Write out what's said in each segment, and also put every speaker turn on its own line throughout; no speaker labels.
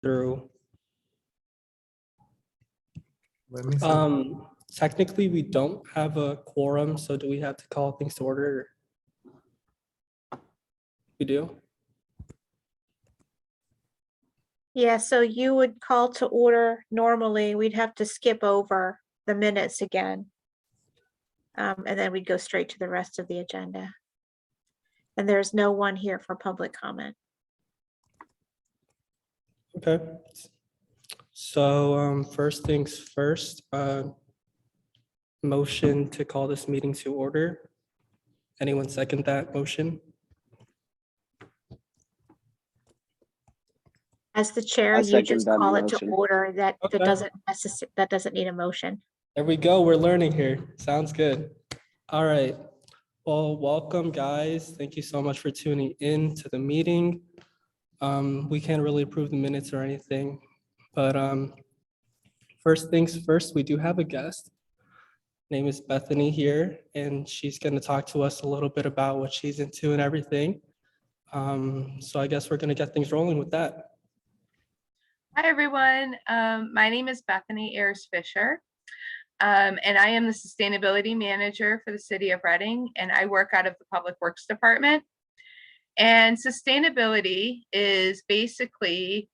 through.
Let me see.
Technically, we don't have a quorum, so do we have to call things to order? We do?
Yeah, so you would call to order normally, we'd have to skip over the minutes again. And then we'd go straight to the rest of the agenda. And there's no one here for public comment.
Okay. So first things first, motion to call this meeting to order. Anyone second that motion?
As the chair,
I
you
second
just
that
call it to
motion.
order. That
Okay.
doesn't need a motion.
There we go. We're learning here. Sounds good. All right. Well, welcome, guys. Thank you so much for tuning in to the meeting. We can't really approve the minutes or anything, but first things first, we do have a guest. Name is Bethany here, and she's going to talk to us a little bit about what she's into and everything. So I guess we're going to get things rolling with that.
Hi, everyone. My name is Bethany Ayers Fisher, and I am the Sustainability Manager for the City of Reading, and I work out of the Public Works Department. And sustainability is basically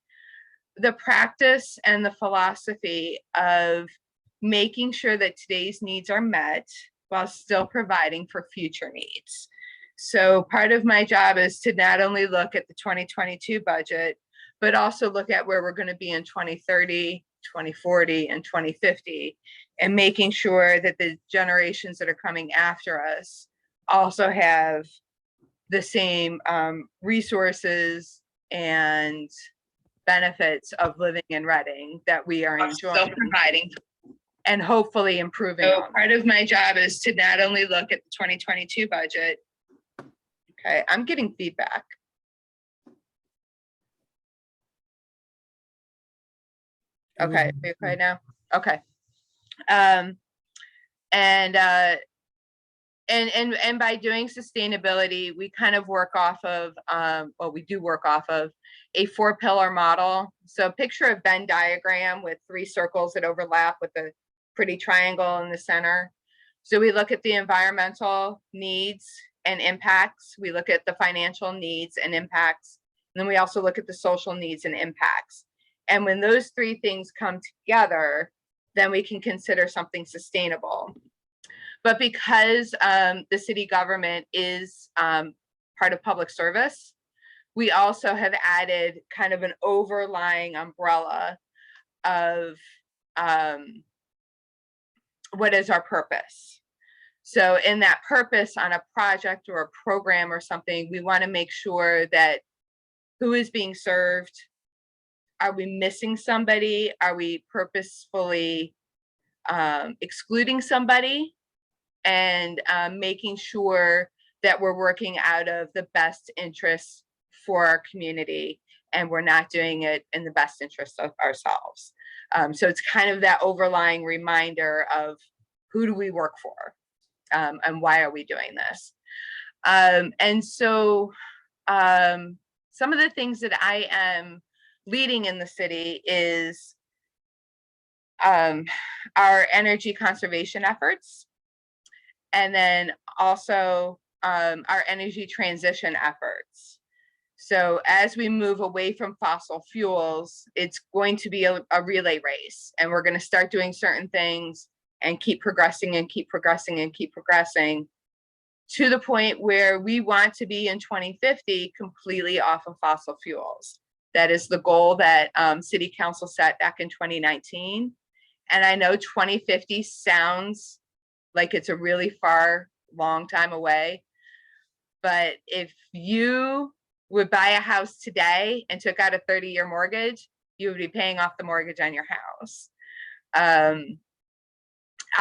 the practice and the philosophy of making sure that today's needs are met while still providing for future needs. So part of my job is to not only look at the 2022 budget, but also look at where we're going to be in 2030, 2040, and 2050, and making sure that the generations that are coming after us also have the same resources and benefits of living in Reading that we are enjoying, still providing and hopefully improving. So part of my job is to not only look at the 2022 budget. Okay, I'm getting feedback. Okay, are we okay now? Okay. And by doing sustainability, we kind of work off of, we do work off of a 4-pillar model. So picture a Venn diagram with 3 circles that overlap with a pretty triangle in the center. So we look at the environmental needs and impacts. We look at the financial needs and impacts. And then we also look at the social needs and impacts. And when those 3 things come together, then we can consider something sustainable. But because the city government is part of public service, we also have added kind of an overlying umbrella of what is our purpose. So in that purpose on a project or a program or something, we want to make sure that who is being served. Are we missing somebody? Are we purposefully excluding somebody? And making sure that we're working out of the best interests for our community, and we're not doing it in the best interest of ourselves. So it's kind of that overlying reminder of who do we work for, and why are we doing this? And so some of the things that I am leading in the city is our energy conservation efforts. And then also our energy transition efforts. So as we move away from fossil fuels, it's going to be a relay race, and we're going to start doing certain things and keep progressing and keep progressing and keep progressing to the point where we want to be in 2050 completely off of fossil fuels. That is the goal that City Council set back in 2019. And I know 2050 sounds like it's a really far, long time away. But if you would buy a house today and took out a 30-year mortgage, you would be paying off the mortgage on your house. I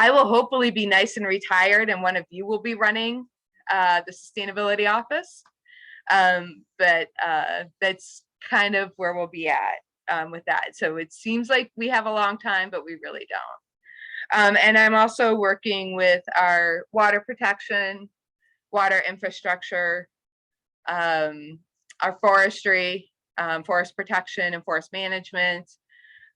will hopefully be nice and retired, and one of you will be running the sustainability office. But that's kind of where we'll be at with that. So it seems like we have a long time, but we really don't. And I'm also working with our water protection, water infrastructure, our forestry, forest protection and forest management,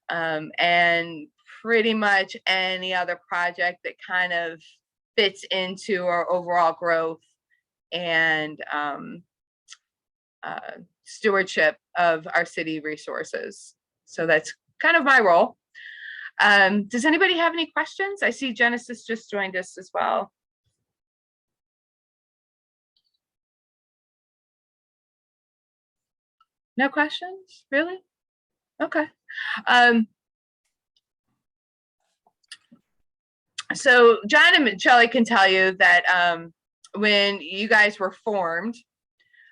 and pretty much any other project that kind of fits into our overall growth and stewardship of our city resources. So that's kind of my role. Does anybody have any questions? I see Genesis just joined us as well. No questions, really? Okay. So John and Shelley can tell you that when you guys were formed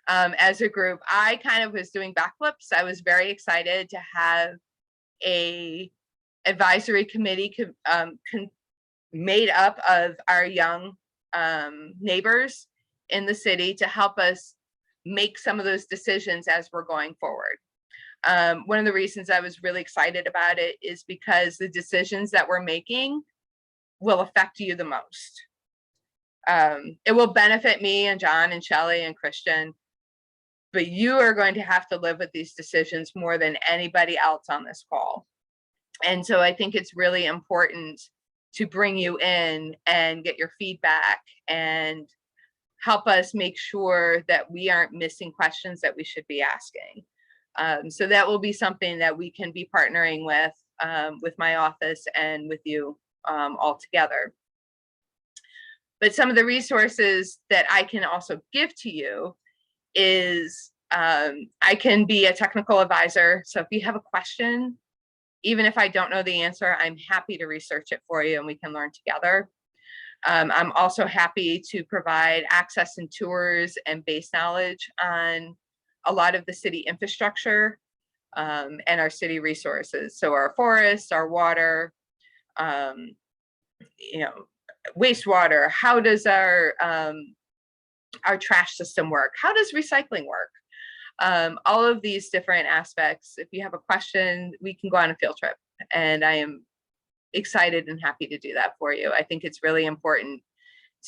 as a group, I kind of was doing backflips. I was very excited to have a advisory committee made up of our young neighbors in the city to help us make some of those decisions as we're going forward. One of the reasons I was really excited about it is because the decisions that we're making will affect you the most. It will benefit me and John and Shelley and Christian, but you are going to have to live with these decisions more than anybody else on this call. And so I think it's really important to bring you in and get your feedback and help us make sure that we aren't missing questions that we should be asking. So that will be something that we can be partnering with my office and with you all together. But some of the resources that I can also give to you is I can be a technical advisor. So if you have a question, even if I don't know the answer, I'm happy to research it for you and we can learn together. I'm also happy to provide access and tours and base knowledge on a lot of the city infrastructure and our city resources. So our forests, our water, wastewater. How does our trash system work? How does recycling work? All of these different aspects. If you have a question, we can go on a field trip, and I am excited and happy to do that for you. I think it's really important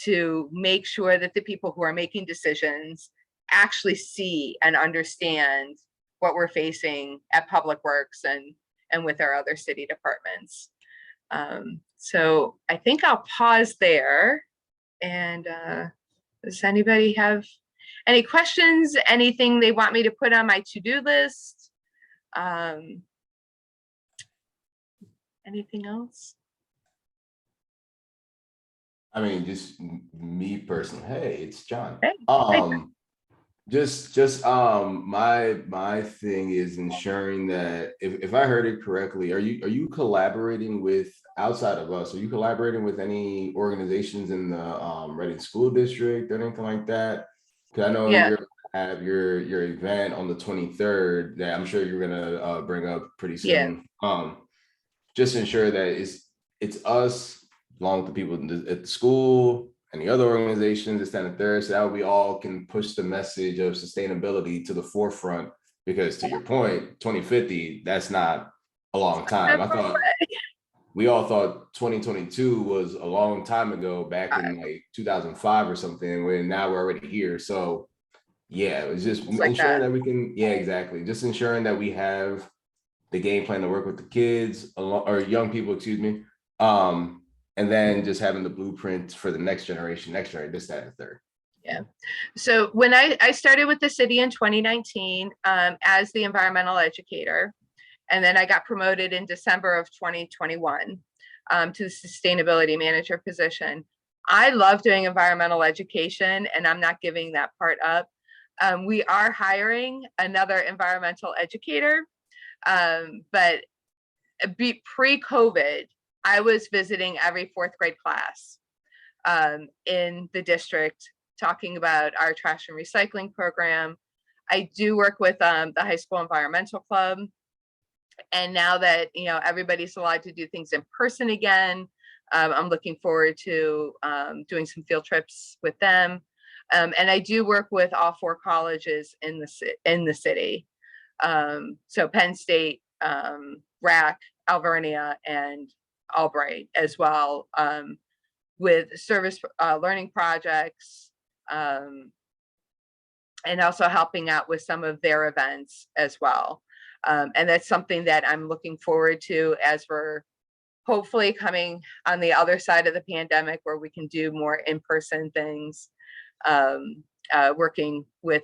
to make sure that the people who are making decisions actually see and understand what we're facing at Public Works and with our other city departments. So I think I'll pause there. And does anybody have any questions? Anything they want me to put on my to-do list? Anything else?
I mean, just me personally. Hey, it's John.
Hey.
My thing is ensuring that if I heard it correctly, are you collaborating with outside of us? Are you collaborating with any organizations in the Reading School District or anything like that? Because I know you're gonna have your event on the 23rd that I'm sure you're gonna bring up pretty soon. Just ensure that it's us along with the people at the school and the other organizations, this, that, and the third, so that we all can push the message of sustainability to the forefront. Because to your point, 2050, that's not a long time. I thought we all thought 2022 was a long time ago, back in like 2005 or something, when now we're already here. So yeah, it's just ensuring that we can, exactly. Just ensuring that we have the game plan to work with the kids or young people, excuse me. And then just having the blueprint for the next generation, this, that, and the third.
Yeah. So when I started with the city in 2019 as the environmental educator, and then I got promoted in December of 2021 to the sustainability manager position. I love doing environmental education, and I'm not giving that part up. We are hiring another environmental educator, but pre-COVID, I was visiting every 4th grade class in the district, talking about our trash and recycling program. I do work with the high school environmental club. And now that, everybody's allowed to do things in person again, I'm looking forward to doing some field trips with them. And I do work with all 4 colleges in the city. So Penn State, RAC, Alvernia, and Albright as well, with service learning projects, and also helping out with some of their events as well. And that's something that I'm looking forward to as we're hopefully coming on the other side of the pandemic, where we can do more in-person things, working with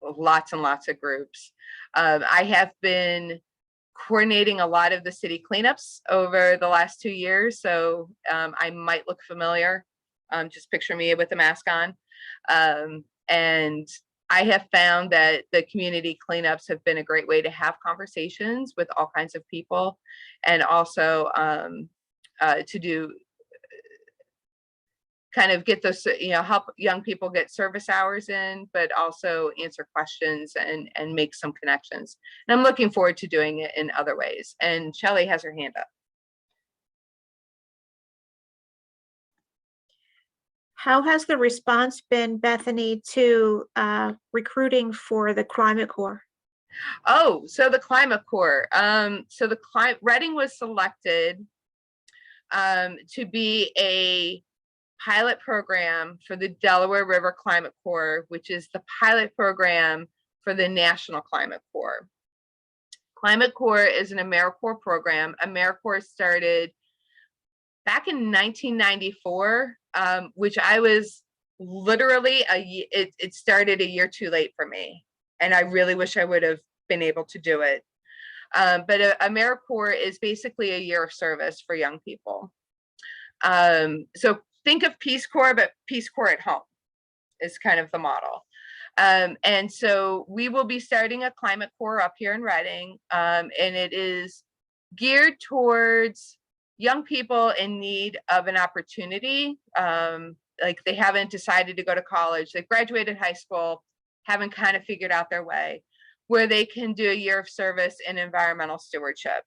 lots and lots of groups. I have been coordinating a lot of the city cleanups over the last 2 years, so I might look familiar. Just picture me with a mask on. And I have found that the community cleanups have been a great way to have conversations with all kinds of people, and also to do kind of get those, help young people get service hours in, but also answer questions and make some connections. And I'm looking forward to doing it in other ways. And Shelley has her hand up.
How has the response been, Bethany, to recruiting for the Climate Corps?
Oh, so the Climate Corps. So Reading was selected to be a pilot program for the Delaware River Climate Corps, which is the pilot program for the National Climate Corps. Climate Corps is an AmeriCorps program. AmeriCorps started back in 1994, which I was literally it started a year too late for me, and I really wish I would have been able to do it. But AmeriCorps is basically a year of service for young people. So think of Peace Corps, but Peace Corps at home is kind of the model. And so we will be starting a Climate Corps up here in Reading, and it is geared towards young people in need of an opportunity. Like they haven't decided to go to college, they've graduated high school, haven't kind of figured out their way, where they can do a year of service in environmental stewardship.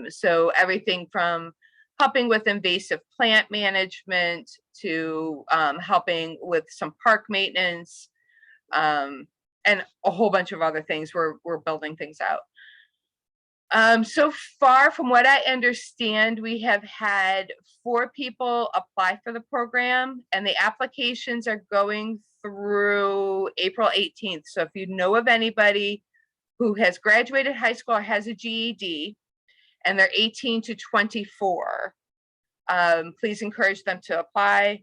So everything from helping with invasive plant management to helping with some park maintenance, and a whole bunch of other things. We're building things out. So far, from what I understand, we have had 4 people apply for the program, and the applications are going through April 18th. So if you know of anybody who has graduated high school or has a GED, and they're 18 to 24, please encourage them to apply.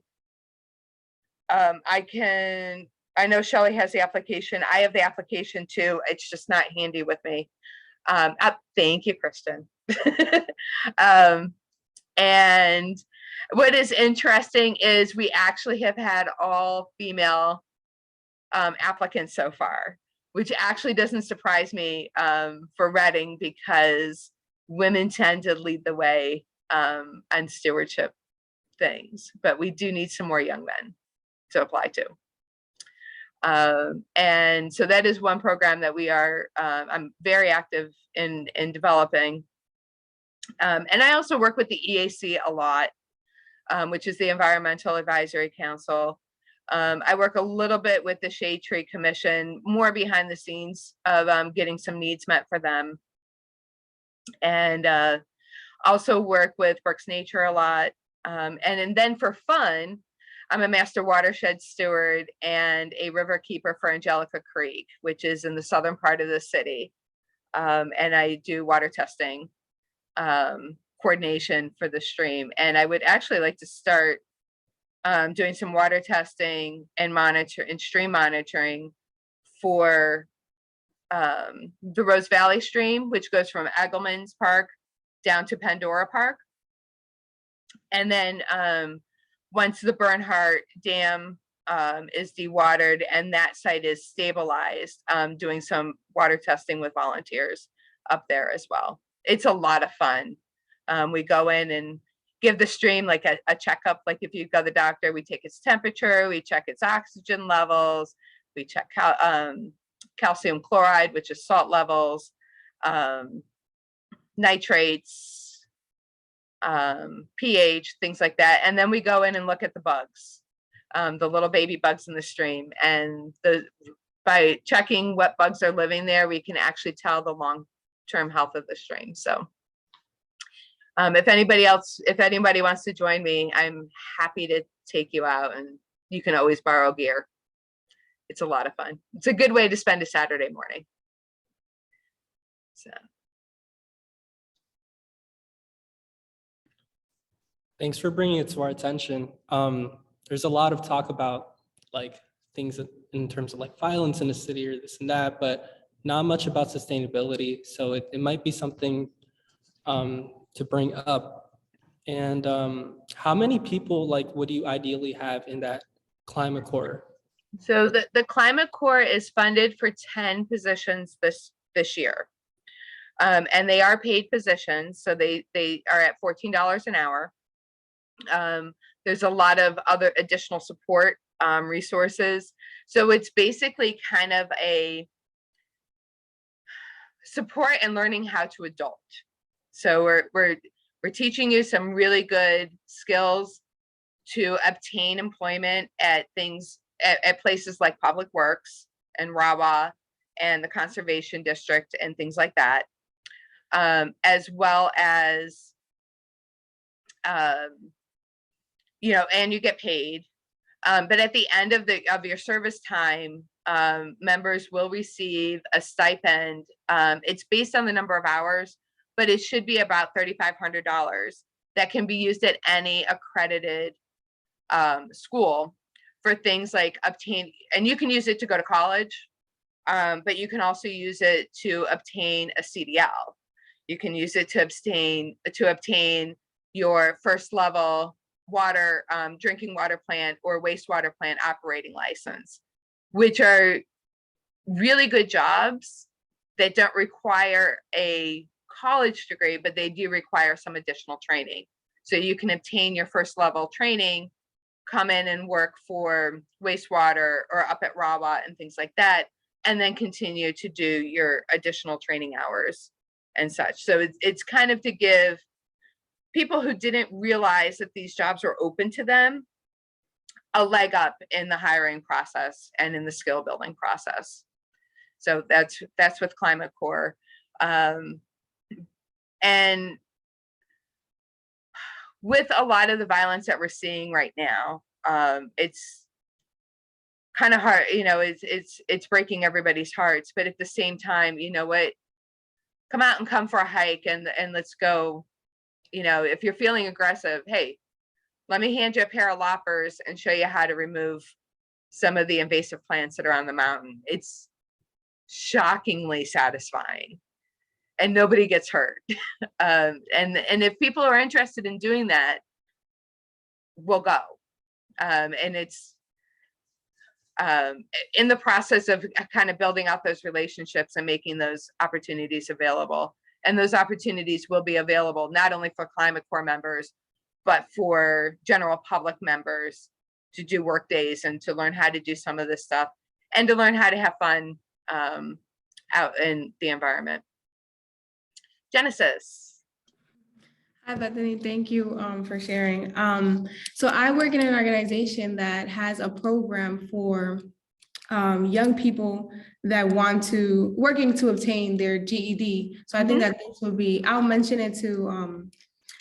I know Shelley has the application. I have the application too. It's just not handy with me. Thank you, Kristen. And what is interesting is we actually have had all female applicants so far, which actually doesn't surprise me for Reading, because women tend to lead the way on stewardship things, but we do need some more young men to apply to. And so that is one program that we are, I'm very active in developing. And I also work with the EAC a lot, which is the Environmental Advisory Council. I work a little bit with the Shade Tree Commission, more behind the scenes of getting some needs met for them. And also work with Brooks Nature a lot. And then for fun, I'm a master watershed steward and a river keeper for Angelica Creek, which is in the southern part of the city. And I do water testing coordination for the stream. And I would actually like to start doing some water testing and stream monitoring for the Rose Valley stream, which goes from Eggleman's Park down to Pandora Park. And then once the Bernhardt Dam is dewatered and that site is stabilized, doing some water testing with volunteers up there as well. It's a lot of fun. We go in and give the stream like a checkup. Like if you go to the doctor, we take its temperature, we check its oxygen levels, we check calcium chloride, which is salt levels, nitrates, pH, things like that. And then we go in and look at the bugs, the little baby bugs in the stream. And by checking what bugs are living there, we can actually tell the long-term health of the stream. So if anybody wants to join me, I'm happy to take you out, and you can always borrow gear. it's a lot of fun. It's a good way to spend a Saturday morning. So.
Thanks for bringing it to our attention. There's a lot of talk about like things in terms of like violence in the city or this and that, but not much about sustainability. So it might be something to bring up. And how many people like would you ideally have in that climate corps?
So the Climate Corps is funded for 10 positions this year. And they are paid positions, so they are at $14 an hour. There's a lot of other additional support resources. So it's basically kind of a support and learning how to adult. So we're teaching you some really good skills to obtain employment at things at places like Public Works and RAWA and the Conservation District and things like that, as well as you know, and you get paid. But at the end of your service time, members will receive a stipend. It's based on the number of hours, but it should be about $3,500 that can be used at any accredited school for things like and you can use it to go to college, but you can also use it to obtain a CDL. You can use it to obtain your first level water, drinking water plant or wastewater plant operating license, which are really good jobs that don't require a college degree, but they do require some additional training. So you can obtain your first level training, come in and work for wastewater or up at RAWA and things like that, and then continue to do your additional training hours and such. So it's kind of to give people who didn't realize that these jobs were open to them a leg up in the hiring process and in the skill building process. So that's with Climate Corps. And with a lot of the violence that we're seeing right now, it's kind of hard, you know, it's breaking everybody's hearts, but at the same time, you know what, come out and come for a hike and let's go. You know, if you're feeling aggressive, hey, let me hand you a pair of loppers and show you how to remove some of the invasive plants that are on the mountain. It's shockingly satisfying and nobody gets hurt. And if people are interested in doing that, we'll go. And it's in the process of kind of building out those relationships and making those opportunities available. And those opportunities will be available not only for Climate Corps members, but for general public members to do work days and to learn how to do some of this stuff and to learn how to have fun out in the environment. Genesis.
Hi, Bethany. Thank you for sharing. So I work in an organization that has a program for young people that working to obtain their GED. So I think that this would be, I'll mention it to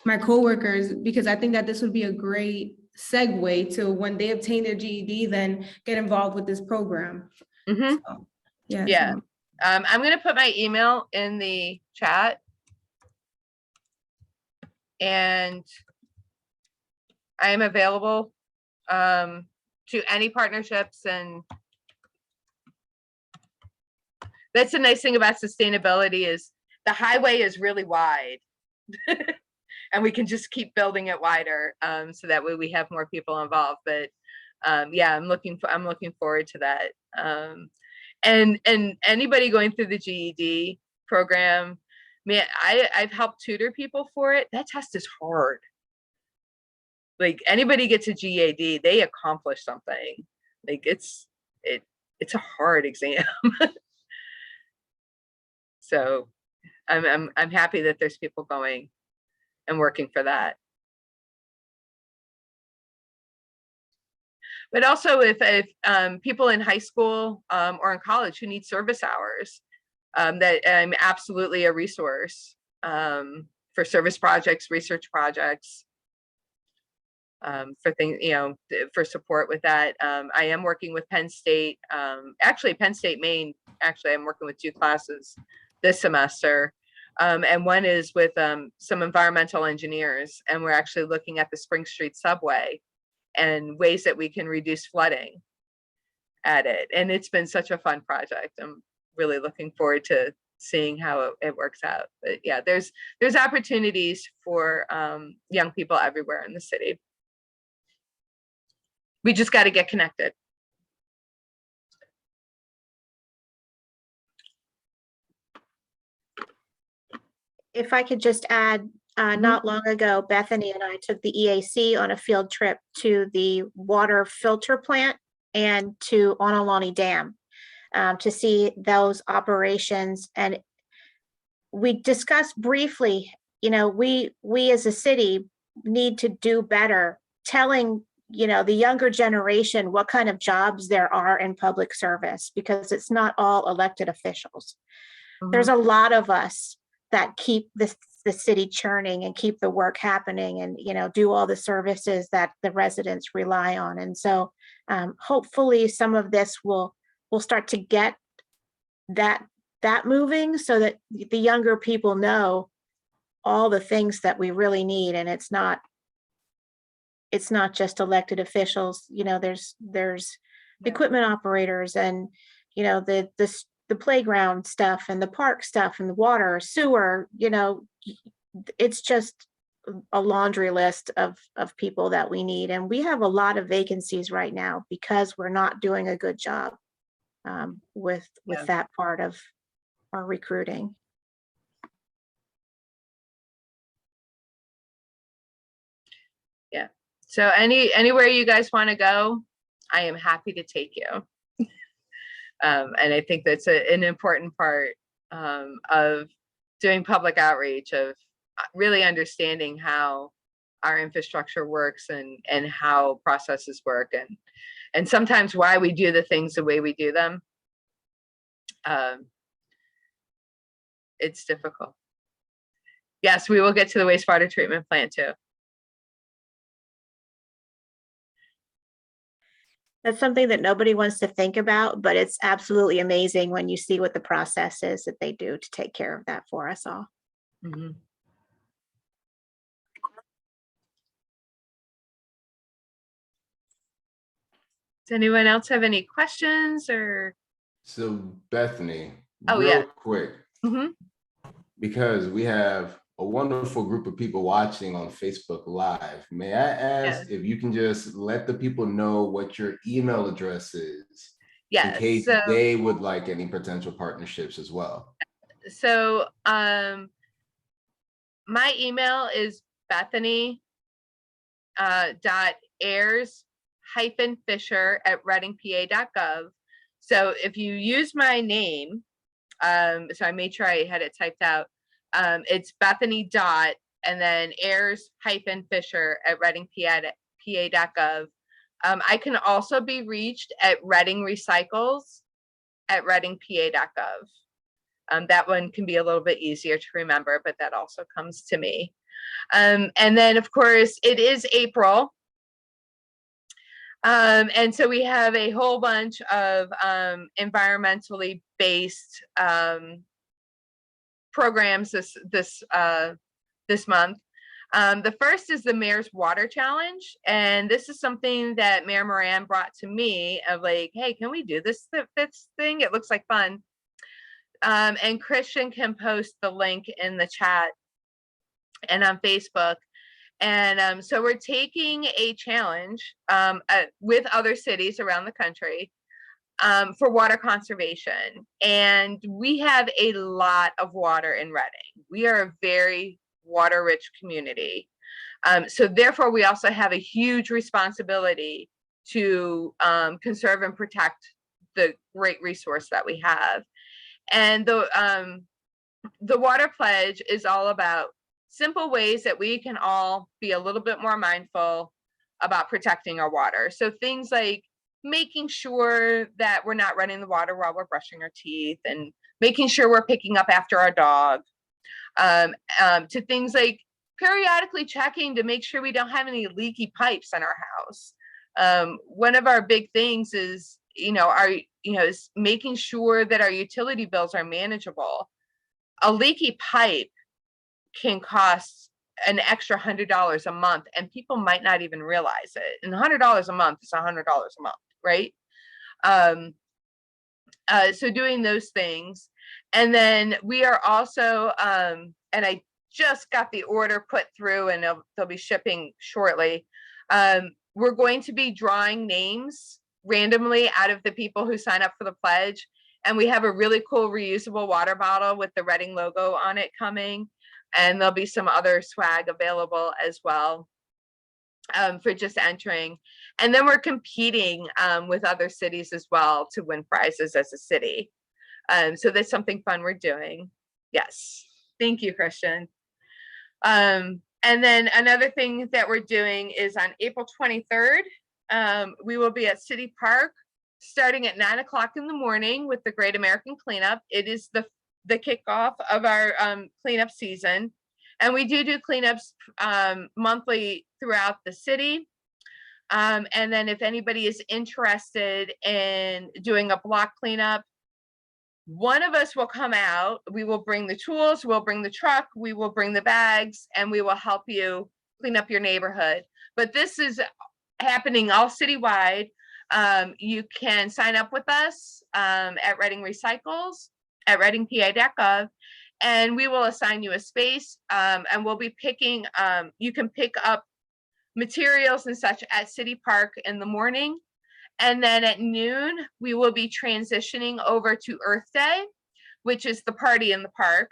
my coworkers because I think that this would be a great segue to when they obtain their GED, then get involved with this program. So, yeah. So.
I'm going to put my email in the chat. And I am available to any partnerships, and that's the nice thing about sustainability is the highway is really wide and we can just keep building it wider so that way we have more people involved. But yeah, I'm looking forward to that. And anybody going through the GED program, man, I've helped tutor people for it. That test is hard. Like anybody gets a GED, they accomplish something. Like it's a hard exam. So I'm happy that there's people going and working for that. But also if people in high school or in college who need service hours, that I'm absolutely a resource for service projects, research projects. for things, for support with that. I am working with Penn State, actually Penn State, Maine. Actually, I'm working with 2 classes this semester. And one is with some environmental engineers, and we're actually looking at the Spring Street subway and ways that we can reduce flooding at it. And it's been such a fun project. I'm really looking forward to seeing how it works out. But yeah, there's opportunities for young people everywhere in the city. We just got to get connected.
If I could just add, not long ago, Bethany and I took the EAC on a field trip to the water filter plant and to Onalani Dam to see those operations. And we discussed briefly, we as a city need to do better telling, the younger generation what kind of jobs there are in public service, because it's not all elected officials. There's a lot of us that keep the city churning and keep the work happening and, do all the services that the residents rely on. And so hopefully some of this will start to get that moving so that the younger people know all the things that we really need. And it's not just elected officials, there's equipment operators and, the playground stuff and the park stuff and the water, sewer, it's just a laundry list of people that we need. And we have a lot of vacancies right now because we're not doing a good job with that part of our recruiting.
Yeah. So anywhere you guys want to go, I am happy to take you. And I think that's an important part of doing public outreach, of really understanding how our infrastructure works and how processes work, and sometimes why we do the things the way we do them. It's difficult. Yes, we will get to the wastewater treatment plant too.
That's something that nobody wants to think about, but it's absolutely amazing when you see what the process is that they do to take care of that for us all.
Mm-hmm. Does anyone else have any questions or?
So Bethany,
Oh,
real
yeah.
quick,
Mm-hmm.
because we have a wonderful group of people watching on Facebook Live. May I ask if you can just let the people know what your email address is?
Yeah.
In case
So,
they would like any potential partnerships as well.
So my email is Bethany .ayers-fisher@readingpa.gov. So if you use my name, so I made sure I had it typed out. It's Bethany and then ayers-fisher@readingpa.gov. I can also be reached at readingrecycles@readingpa.gov. That one can be a little bit easier to remember, but that also comes to me. And then of course it is April. And so we have a whole bunch of environmentally based programs this month. The first is the Mayor's Water Challenge. And this is something that Mayor Moran brought to me of like, hey, can we do this thing? It looks like fun. And Christian can post the link in the chat and on Facebook. And so we're taking a challenge with other cities around the country for water conservation. And we have a lot of water in Reading. We are a very water-rich community. So therefore, we also have a huge responsibility to conserve and protect the great resource that we have. And the water pledge is all about simple ways that we can all be a little bit more mindful about protecting our water. So things like making sure that we're not running the water while we're brushing our teeth, and making sure we're picking up after our dog, to things like periodically checking to make sure we don't have any leaky pipes in our house. One of our big things is, is making sure that our utility bills are manageable. A leaky pipe can cost an extra $100 a month, and people might not even realize it. And $100 a month is $100 a month, right? So doing those things. And then we are also, and I just got the order put through, and they'll be shipping shortly. We're going to be drawing names randomly out of the people who sign up for the pledge. And we have a really cool reusable water bottle with the Reading logo on it coming. And there'll be some other swag available as well for just entering. And then we're competing with other cities as well to win prizes as a city. So that's something fun we're doing. Yes. Thank you, Christian. And then another thing that we're doing is on April 23rd, we will be at City Park starting at 9 o'clock in the morning with the Great American Cleanup. It is the kickoff of our cleanup season. And we do cleanups monthly throughout the city. And then if anybody is interested in doing a block cleanup, one of us will come out. We will bring the tools, we'll bring the truck, we will bring the bags, and we will help you clean up your neighborhood. But this is happening all citywide. You can sign up with us at Reading Recycles at readingpa.gov, and we will assign you a space, and we'll be picking, you can pick up materials and such at City Park in the morning. And then at noon, we will be transitioning over to Earth Day, which is the party in the park,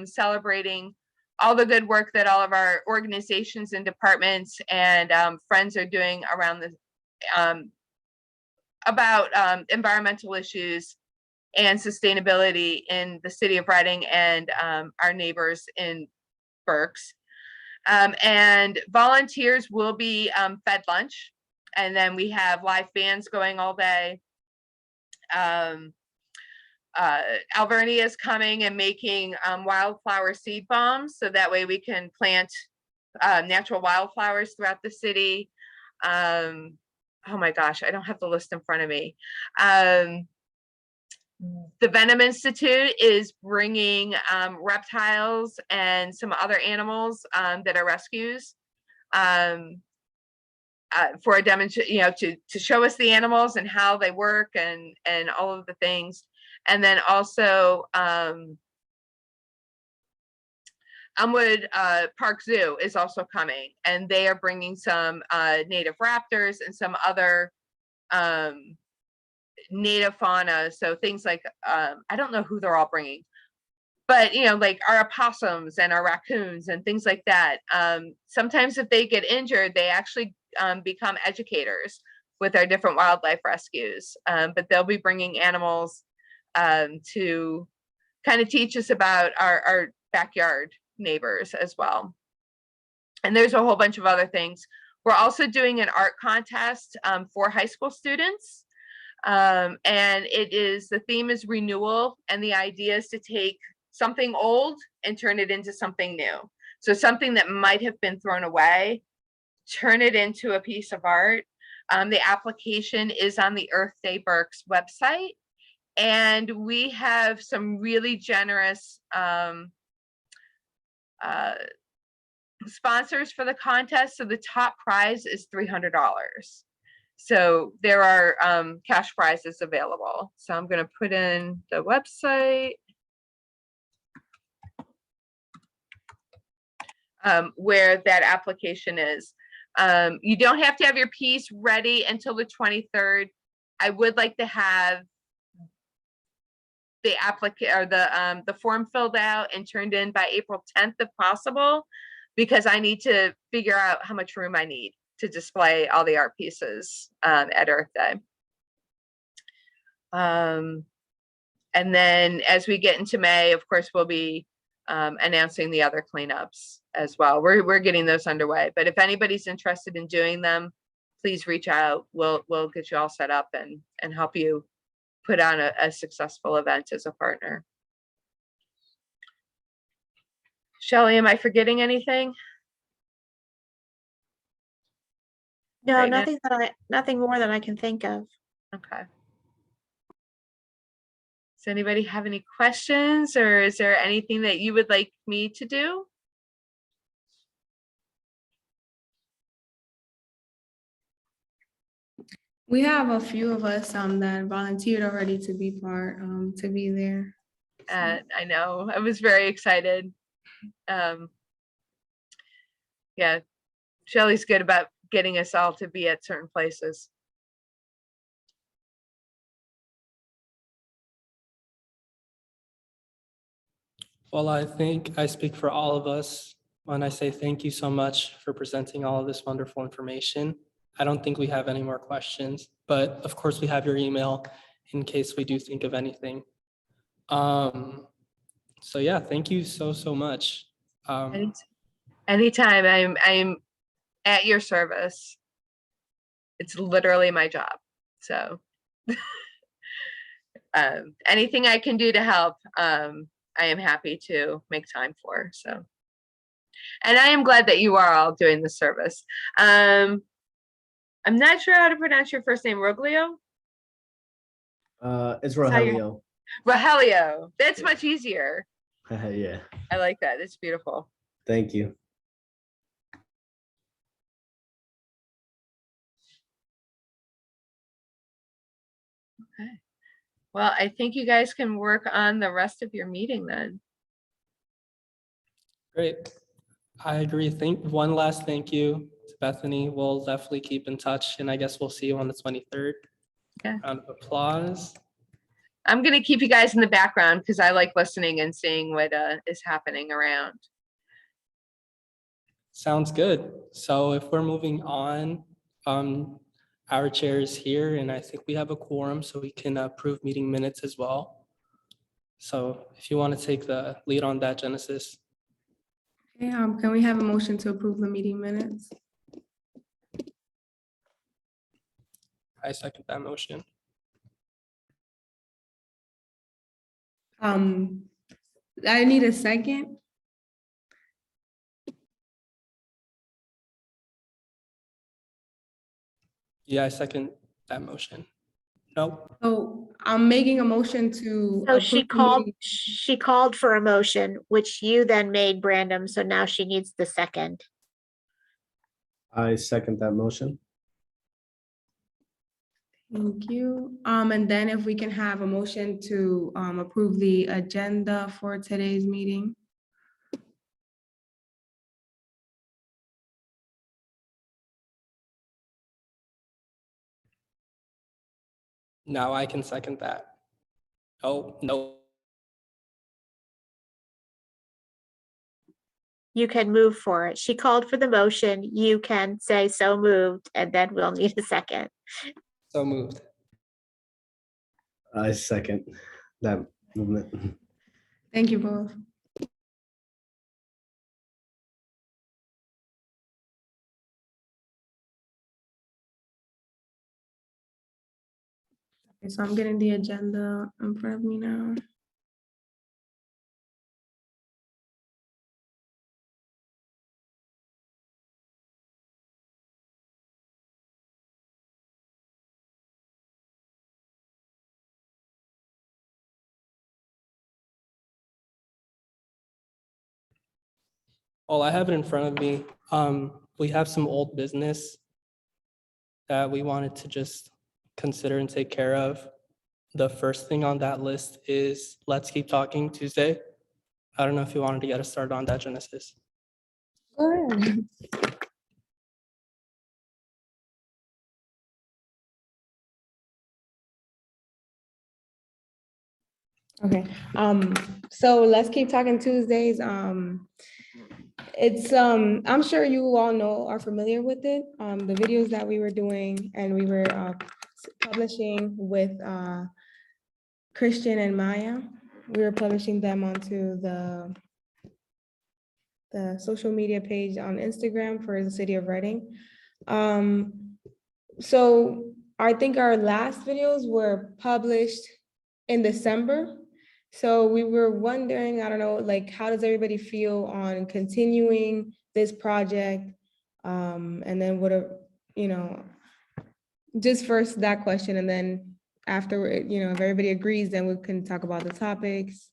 celebrating all the good work that all of our organizations and departments and friends are doing around the about environmental issues and sustainability in the city of Reading and our neighbors in Berks. And volunteers will be fed lunch. And then we have live bands going all day. Alvernia is coming and making wildflower seed bombs, so that way we can plant natural wildflowers throughout the city. Oh my gosh, I don't have the list in front of me. The Venom Institute is bringing reptiles and some other animals that are rescues for a demonstration, to show us the animals and how they work and all of the things. And then also Elmwood Park Zoo is also coming, and they are bringing some native raptors and some other native fauna. So things like, I don't know who they're all bringing, but like our opossums and our raccoons and things like that. Sometimes if they get injured, they actually become educators with our different wildlife rescues. But they'll be bringing animals to kind of teach us about our backyard neighbors as well. And there's a whole bunch of other things. We're also doing an art contest for high school students. And the theme is renewal. And the idea is to take something old and turn it into something new. So something that might have been thrown away, turn it into a piece of art. The application is on the Earth Day Berks website. And we have some really generous sponsors for the contest. So the top prize is $300. So there are cash prizes available. So I'm going to put in the website where that application is. You don't have to have your piece ready until the 23rd. I would like to have the the form filled out and turned in by April 10th if possible, because I need to figure out how much room I need to display all the art pieces at Earth Day. And then as we get into May, of course, we'll be announcing the other cleanups as well. We're getting those underway, but if anybody's interested in doing them, please reach out. We'll get you all set up and help you put on a successful event as a partner. Shelley, am I forgetting anything?
No,
Right, Nat?
nothing more that I can think of.
Okay. Does anybody have any questions, or is there anything that you would like me to do?
We have a few of us that volunteered already to be to be there.
I know, I was very excited. Yeah, Shelley's good about getting us all to be at certain places.
Well, I think I speak for all of us when I say thank you so much for presenting all of this wonderful information. I don't think we have any more questions, but of course we have your email in case we do think of anything. So yeah, thank you so much.
Anytime, I'm at your service. It's literally my job. So anything I can do to help, I am happy to make time for. So, and I am glad that you are all doing the service. I'm not sure how to pronounce your first name, Roglio?
It's
That's how you-
Rogelio.
Rogelio. That's
Yeah.
much easier.
Yeah,
I like that. It's beautiful.
thank you.
Okay. Well, I think you guys can work on the rest of your meeting then.
Great. I agree. One last thank you to Bethany. We'll definitely keep in touch and I guess we'll see you on the 23rd.
Yeah.
Round of applause.
I'm going to keep you guys in the background because I like listening and seeing what is happening around.
Sounds good. So if we're moving on, our chair is here and I think we have a quorum so we can approve meeting minutes as well. So if you want to take the lead on that, Genesis.
Okay, can we have a motion to approve the meeting minutes?
I second that motion.
I need a second.
Yeah, I second that motion. Nope.
So I'm making a motion to.
So
approve the meeting-
she called for a motion, which you then made, Brandon, so now she needs the second.
I second that motion.
Thank you. And then if we can have a motion to approve the agenda for today's meeting.
Now I can second that. Oh, no.
You can move for it. She called for the motion. You can say so moved, and then we'll need a second.
So moved.
I second that movement.
Thank you both. Okay, so I'm getting the agenda in front of me now.
Well, I have it in front of me. We have some old business that we wanted to just consider and take care of. The first thing on that list is Let's Keep Talking Tuesday. I don't know if you wanted to get us started on that, Genesis.
Go ahead. Okay, so let's keep talking Tuesdays. It's I'm sure you all know are familiar with it. The videos that we were doing and we were publishing with Christian and Maya. We were publishing them onto the social media page on Instagram for the city of Reading. So I think our last videos were published in December. So we were wondering, I don't know, like, how does everybody feel on continuing this project? And then you know, just first that question, and then after, if everybody agrees, then we can talk about the topics.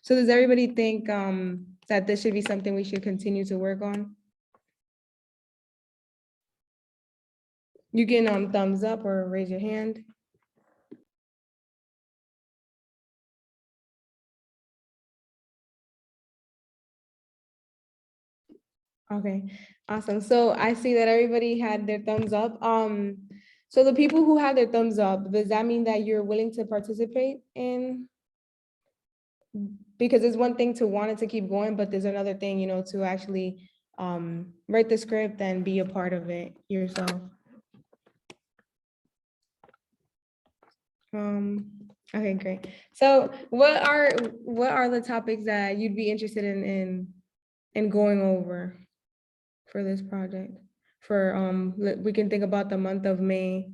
So does everybody think that this should be something we should continue to work on? You can thumbs up or raise your hand. Okay, awesome. So I see that everybody had their thumbs up. So the people who have their thumbs up, does that mean that you're willing to participate in? Because it's one thing to want it to keep going, but there's another thing, to actually write the script and be a part of it yourself. Okay, great. So what are the topics that you'd be interested in going over for this project? We can think about the month of May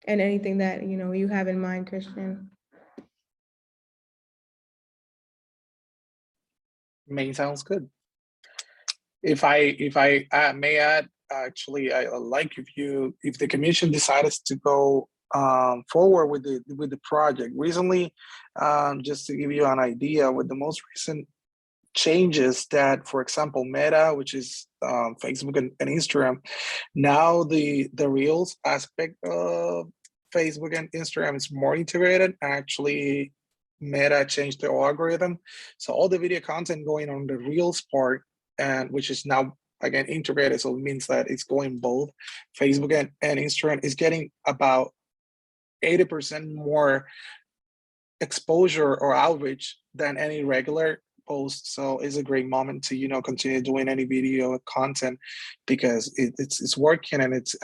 and anything that, you have in mind, Christian.
May sounds good. If I may add, actually, I like if the commission decided to go forward with the project. Recently, just to give you an idea, with the most recent changes that, for example, Meta, which is Facebook and Instagram, now the Reels aspect of Facebook and Instagram is more integrated. Actually, Meta changed the algorithm, so all the video content going on the Reels part, and which is now again integrated, so it means that it's going both Facebook and Instagram, is getting about 80% more exposure or outreach than any regular post. So it's a great moment to continue doing any video content, because it's working, and it's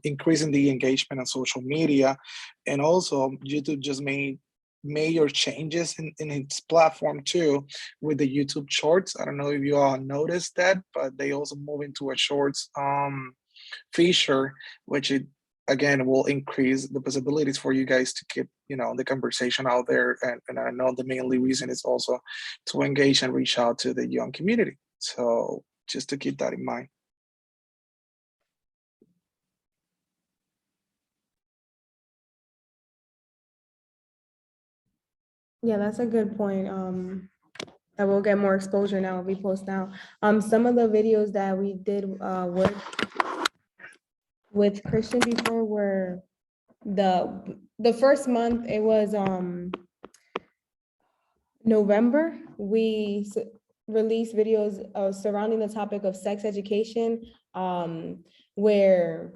increasing the engagement on social media. And also YouTube just made major changes in its platform too, with the YouTube Shorts. I don't know if you all noticed that, but they also move into a Shorts feature, which again will increase the possibilities for you guys to keep the conversation out there. And I know the mainly reason is also to engage and reach out to the young community. So just to keep that in mind.
Yeah, that's a good point. That we'll get more exposure now if we post now. Some of the videos that we did work with Christian before were the first month. It was November. We released videos surrounding the topic of sex education, where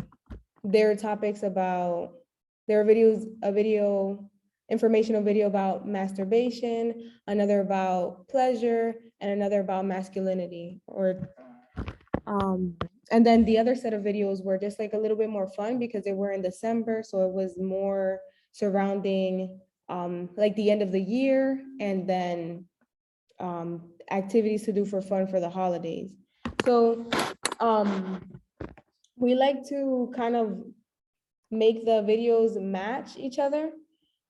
there are topics about, there are informational video about masturbation, another about pleasure, and another about masculinity. And then the other set of videos were just like a little bit more fun because they were in December, so it was more surrounding like the end of the year, and then activities to do for fun for the holidays. So we like to kind of make the videos match each other,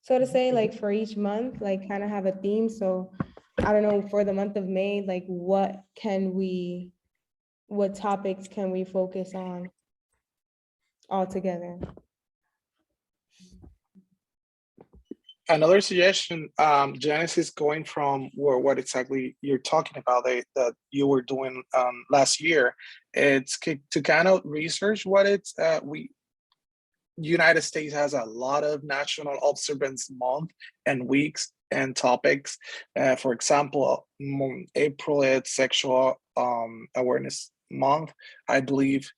so to say, like for each month, like kind of have a theme. So I don't know, for the month of May, like what topics can we focus on all together?
Another suggestion, Janice, is going from what exactly you're talking about that you were doing last year. It's to kind of research what it's United States has a lot of National Observance Month and weeks and topics. For example, April, it's Sexual Awareness Month, I believe,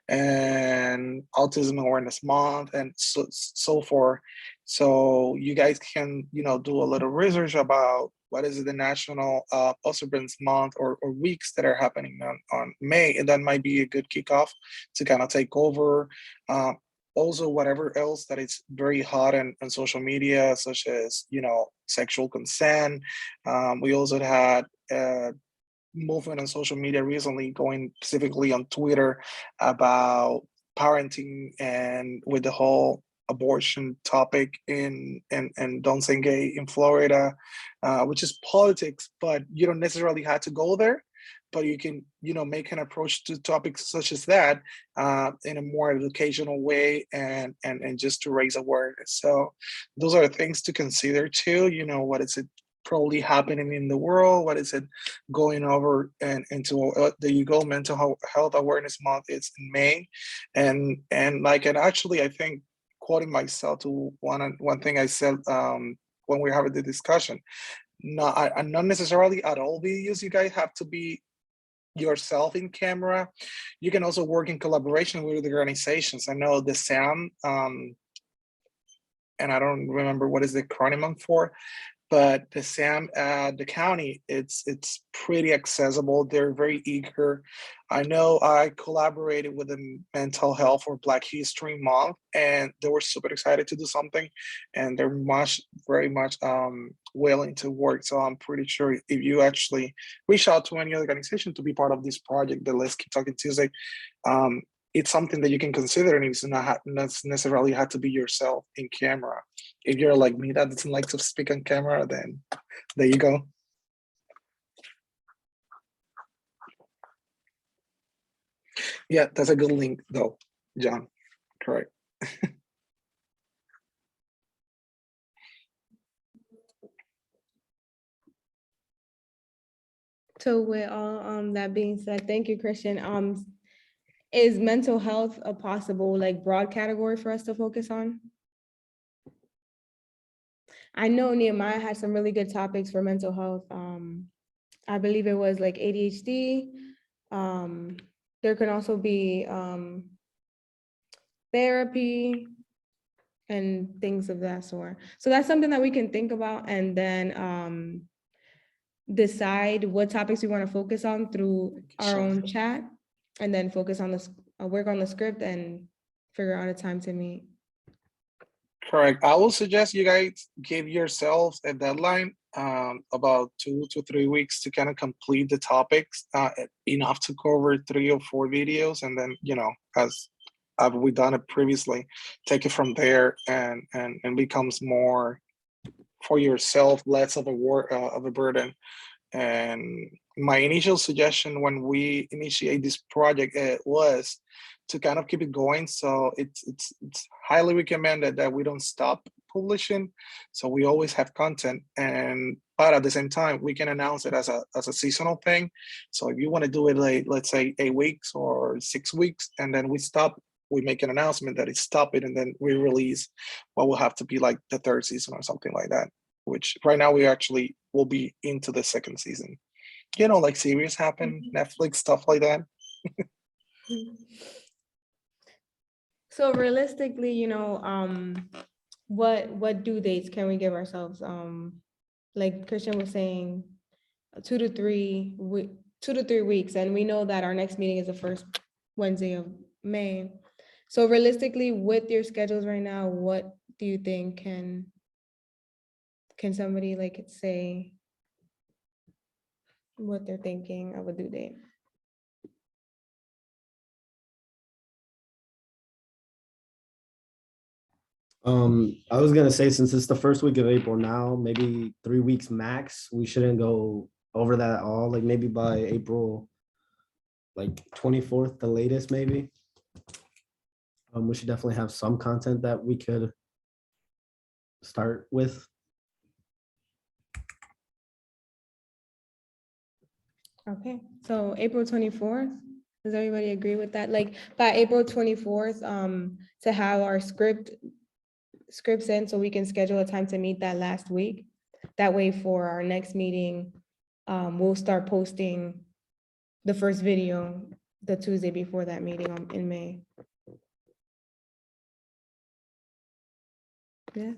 and Autism Awareness Month, and so forth. So you guys can do a little research about what is the National Observance Month or weeks that are happening on May, and that might be a good kickoff to kind of take over. Also, whatever else that is very hot on social media, such as sexual consent. We also had movement on social media recently, going specifically on Twitter, about parenting, and with the whole abortion topic in Don't Say Gay in Florida, which is politics, but you don't necessarily have to go there. but you can, make an approach to topics such as that in a more educational way and just to raise awareness. So those are things to consider too. What is it probably happening in the world? What is it going over and into the Eagle Mental Health Awareness Month is in May, and actually I think, quoting myself to one thing I said when we were having the discussion, not necessarily at all videos you guys have to be yourself in camera. You can also work in collaboration with the organizations. I know the SAM, and I don't remember what is the acronym for, but the SAM at the county, it's pretty accessible. They're very eager. I know I collaborated with the Mental Health for Black History Month, and they were super excited to do something, and they're very much willing to work. So I'm pretty sure if you actually reach out to any organization to be part of this project, the Let's Keep Talking Tuesday, it's something that you can consider, and it's not necessarily have to be yourself in camera. If you're like me that doesn't like to speak on camera, then there you go. Yeah, that's a good link though, John. Correct.
So with all that being said, thank you, Christian. Is mental health a possible like broad category for us to focus on? I know Nehemiah had some really good topics for mental health. I believe it was like ADHD. There can also be therapy and things of that sort. So that's something that we can think about and then decide what topics we want to focus on through our own chat, and then focus on this, work on the script and figure out a time to meet.
Correct. I will suggest you guys give yourselves a deadline, about 2 to 3 weeks to kind of complete the topics, enough to cover 3 or 4 videos, and then as we done it previously, take it from there and becomes more for yourself, less of a burden. And my initial suggestion when we initiate this project was to kind of keep it going. So it's highly recommended that we don't stop publishing. So we always have content, but at the same time, we can announce it as a seasonal thing. So if you want to do it like, let's say 8 weeks or 6 weeks, and then we stop, we make an announcement that it's stopping, and then we release what will have to be like the 3rd season or something like that, which right now we actually will be into the 2nd season. Like series happen, Netflix, stuff like that.
So realistically, what due dates can we give ourselves? Like Christian was saying, 2 to 3 weeks, and we know that our next meeting is the first Wednesday of May. So realistically, with your schedules right now, what do you think can somebody like say what they're thinking of a due date?
I was gonna say, since it's the first week of April now, maybe 3 weeks max. We shouldn't go over that at all. Like maybe by April, like 24th, the latest, maybe. We should definitely have some content that we could start with.
Okay, so April 24th, does everybody agree with that? Like by April 24th, to have our scripts in so we can schedule a time to meet that last week. That way for our next meeting, we'll start posting the first video the Tuesday before that meeting in May. Yes.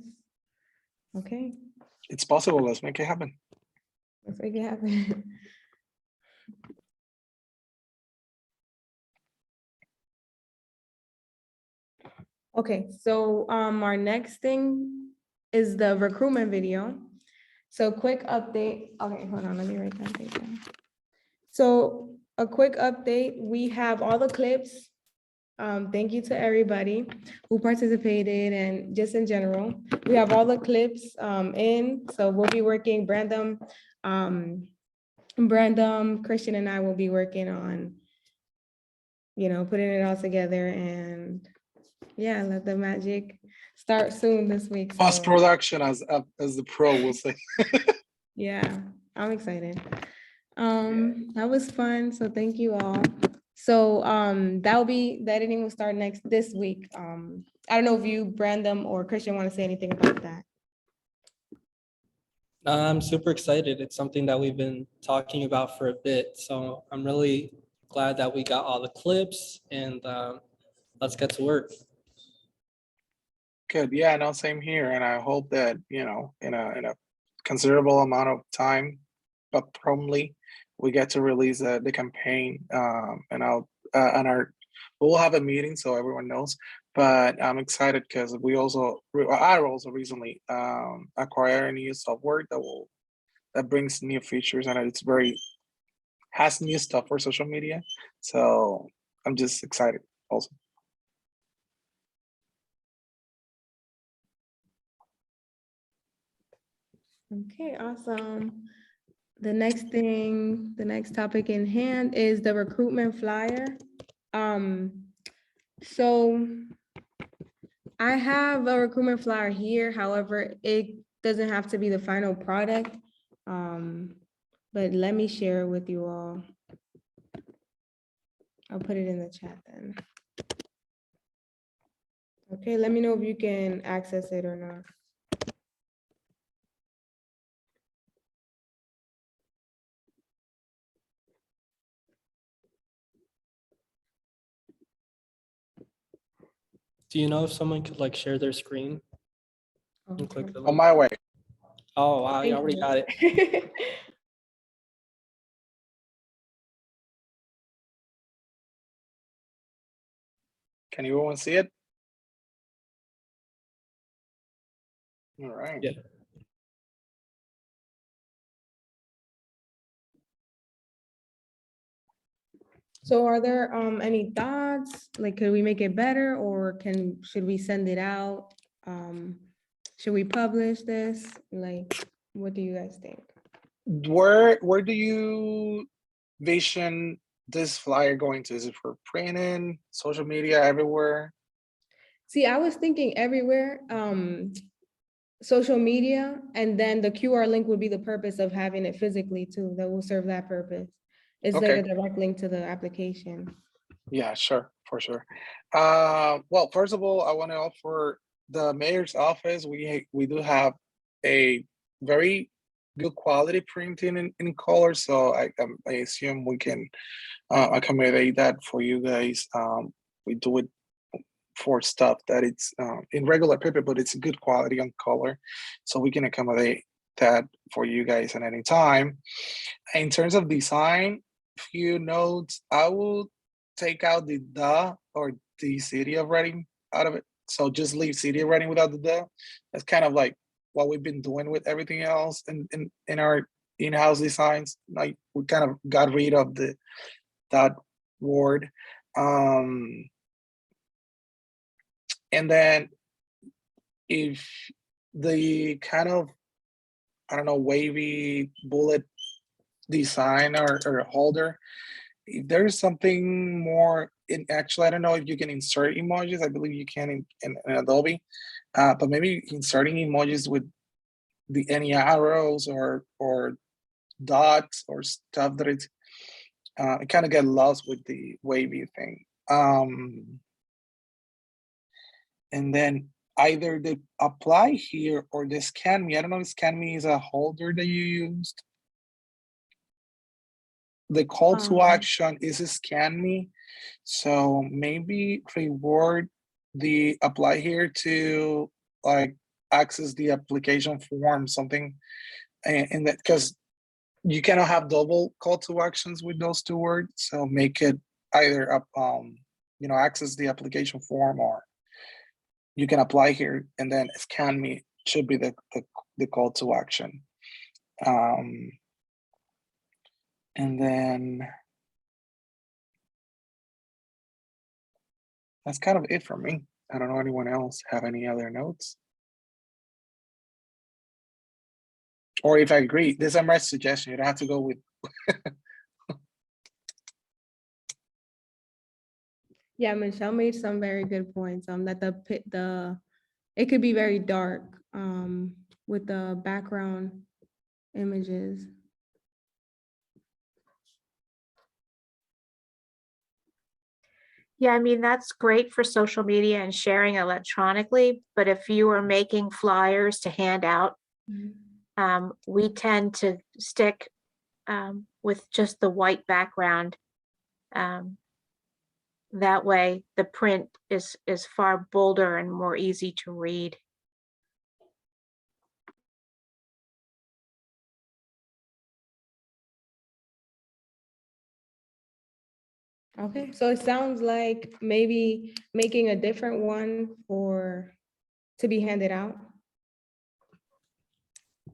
Okay,
It's possible. Let's make it happen.
let's make it happen. Okay, so our next thing is the recruitment video. So quick update. Okay, hold on, let me write that down. So a quick update, we have all the clips. Thank you to everybody who participated and just in general. We have all the clips in, so we'll be working, Brandon Brandon, Christian and I will be working on, putting it all together and yeah, let the magic start soon this week.
Post
So
production, as the pro will say.
yeah, I'm excited. That was fun. So thank you all. So the editing will start this week. I don't know if you, Brandon or Christian, want to say anything about that.
I'm super excited. It's something that we've been talking about for a bit. So I'm really glad that we got all the clips and let's get to work.
Good, yeah, no, same here, and I hope that, in a considerable amount of time, but promptly, we get to release the campaign, we'll have a meeting so everyone knows, but I'm excited because I also recently acquired a new software that brings new features, and has new stuff for social media, so I'm just excited also.
Okay, awesome. The next topic in hand is the recruitment flyer. So I have a recruitment flyer here. However, it doesn't have to be the final product. But let me share it with you all. I'll put it in the chat then. Okay, let me know if you can access it or not.
Do you know if someone could like share their screen and click
Okay.
the
On
link?
my way.
Oh, wow, you
Thank
already
you.
got it.
Can everyone see it? All right.
Yeah.
So are there any thoughts? Like, could we make it better or should we send it out? Should we publish this? Like, what do you guys think?
Where do you vision this flyer going to? Is it for printing, social media, everywhere?
See, I was thinking everywhere, social media, and then the QR link would be the purpose of having it physically too. That will serve that purpose. It's like
Okay.
a direct link to the application.
Yeah, sure, for sure. Well, first of all, I want to offer the mayor's office. We do have a very good quality printing in color, so I assume we can accommodate that for you guys. We do it for stuff that it's in regular paper, but it's good quality on color, so we can accommodate that for you guys at any time. In terms of design, few notes, I will take out the or the city of Reading out of it. So just leave city of Reading without the. That's kind of like what we've been doing with everything else in our in-house designs. Like we kind of got rid of that word. And then if the kind of, I don't know, wavy bullet design or holder, if there's something more actually, I don't know if you can insert emojis. I believe you can in Adobe, but maybe inserting emojis with any arrows or dots or stuff that it's kind of get lost with the wavy thing. And then either the apply here or the scan me. I don't know if scan me is a holder that you used. The call to action is a scan me. So maybe reward the apply here to like access the application form, something in that, because you cannot have double call to actions with those two words. So make it either up, access the application form, or you can apply here and then scan me should be the call to action. And then that's kind of it for me. I don't know anyone else have any other notes. Or if I agree, this is my suggestion. You don't have to go with
Yeah, Michelle made some very good points, that it could be very dark, with the background images.
Yeah, I mean, that's great for social media and sharing electronically, but if you are making flyers to hand out, we tend to stick with just the white background. That way, the print is far bolder and more easy to read.
Okay, so it sounds like maybe making a different one to be handed out.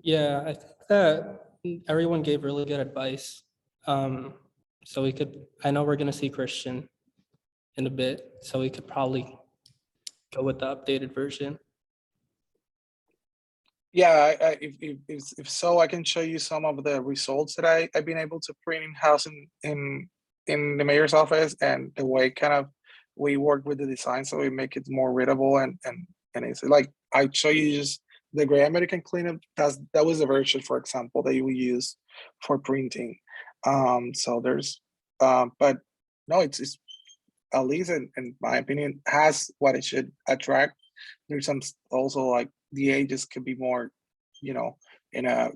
Yeah, I think that everyone gave really good advice. So I know we're gonna see Christian in a bit, so we could probably go with the updated version.
Yeah, if so, I can show you some of the results that I've been able to print in-house in the mayor's office, and the way kind of we work with the design, so we make it more readable and it's like I show you just the Gray American cleanup. That was the version, for example, that you will use for printing. So there's but no, it's at least in my opinion has what it should attract. There's some also like the ages could be more, in a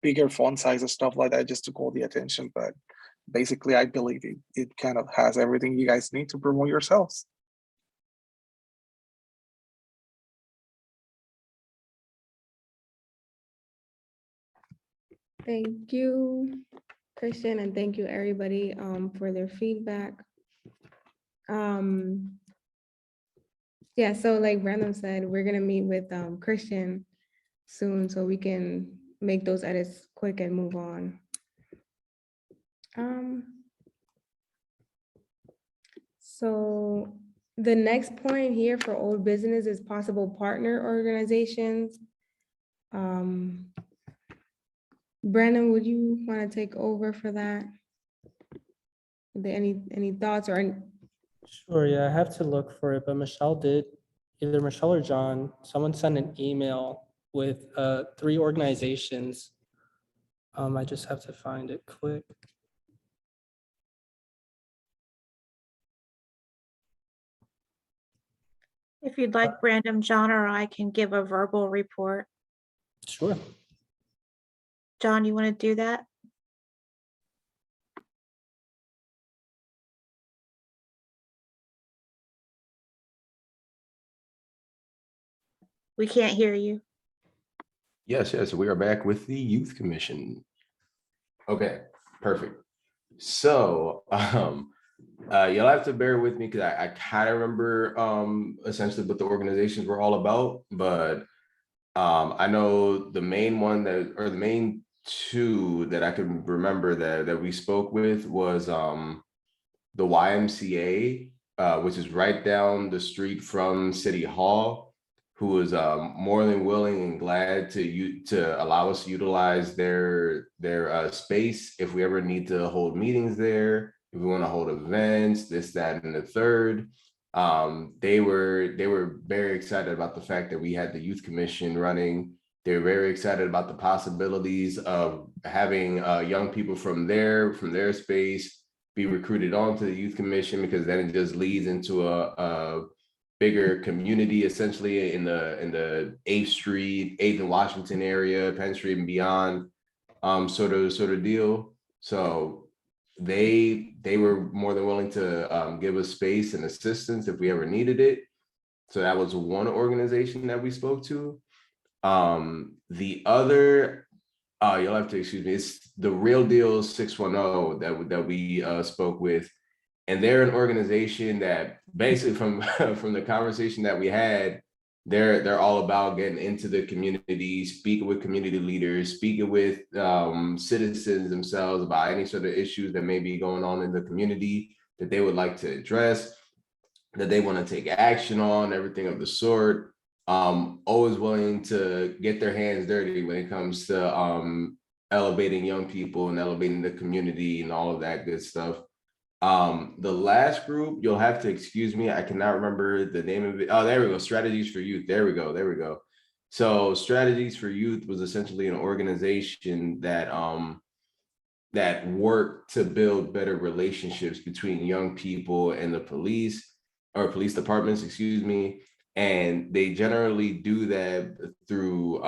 bigger font size and stuff like that, just to call the attention. But basically, I believe it kind of has everything you guys need to promote yourselves.
Thank you, Christian, and thank you everybody for their feedback. Yeah, so like Brandon said, we're gonna meet with Christian soon so we can make those edits quick and move on. So the next point here for old business is possible partner organizations. Brandon, would you want to take over for that? Are there any thoughts or?
Sure, yeah, I have to look for it, but Michelle did, either Michelle or John, someone sent an email with 3 organizations. I just have to find it quick.
If you'd like, Brandon, John, or I can give a verbal report.
Sure.
John, you want to do that? We can't hear you.
Yes, we are back with the Youth Commission. Okay, perfect. So you'll have to bear with me because I kind of remember essentially what the organizations were all about, but I know the main one the main 2 that I can remember that we spoke with was the YMCA, which is right down the street from City Hall, who was more than willing and glad to allow us to utilize their space if we ever need to hold meetings there, if we want to hold events, this, that, and the third. They were very excited about the fact that we had the Youth Commission running. They were very excited about the possibilities of having young people from their space be recruited onto the Youth Commission, because then it just leads into a bigger community, essentially in the 8th Street, 8th and Washington area, Penn Street and beyond, sort of deal. So they were more than willing to give us space and assistance if we ever needed it. So that was one organization that we spoke to. The other, you'll have to excuse me, it's the Real Deal 610 that we spoke with. And they're an organization that basically from the conversation that we had, they're all about getting into the community, speaking with community leaders, speaking with citizens themselves about any sort of issues that may be going on in the community that they would like to address, that they want to take action on, everything of the sort. Always willing to get their hands dirty when it comes to elevating young people and elevating the community and all of that good stuff. The last group, you'll have to excuse me, I cannot remember the name of it. Oh, there we go, Strategies for Youth. There we go. So Strategies for Youth was essentially an organization that that worked to build better relationships between young people and the police, or police departments, excuse me. And they generally do that through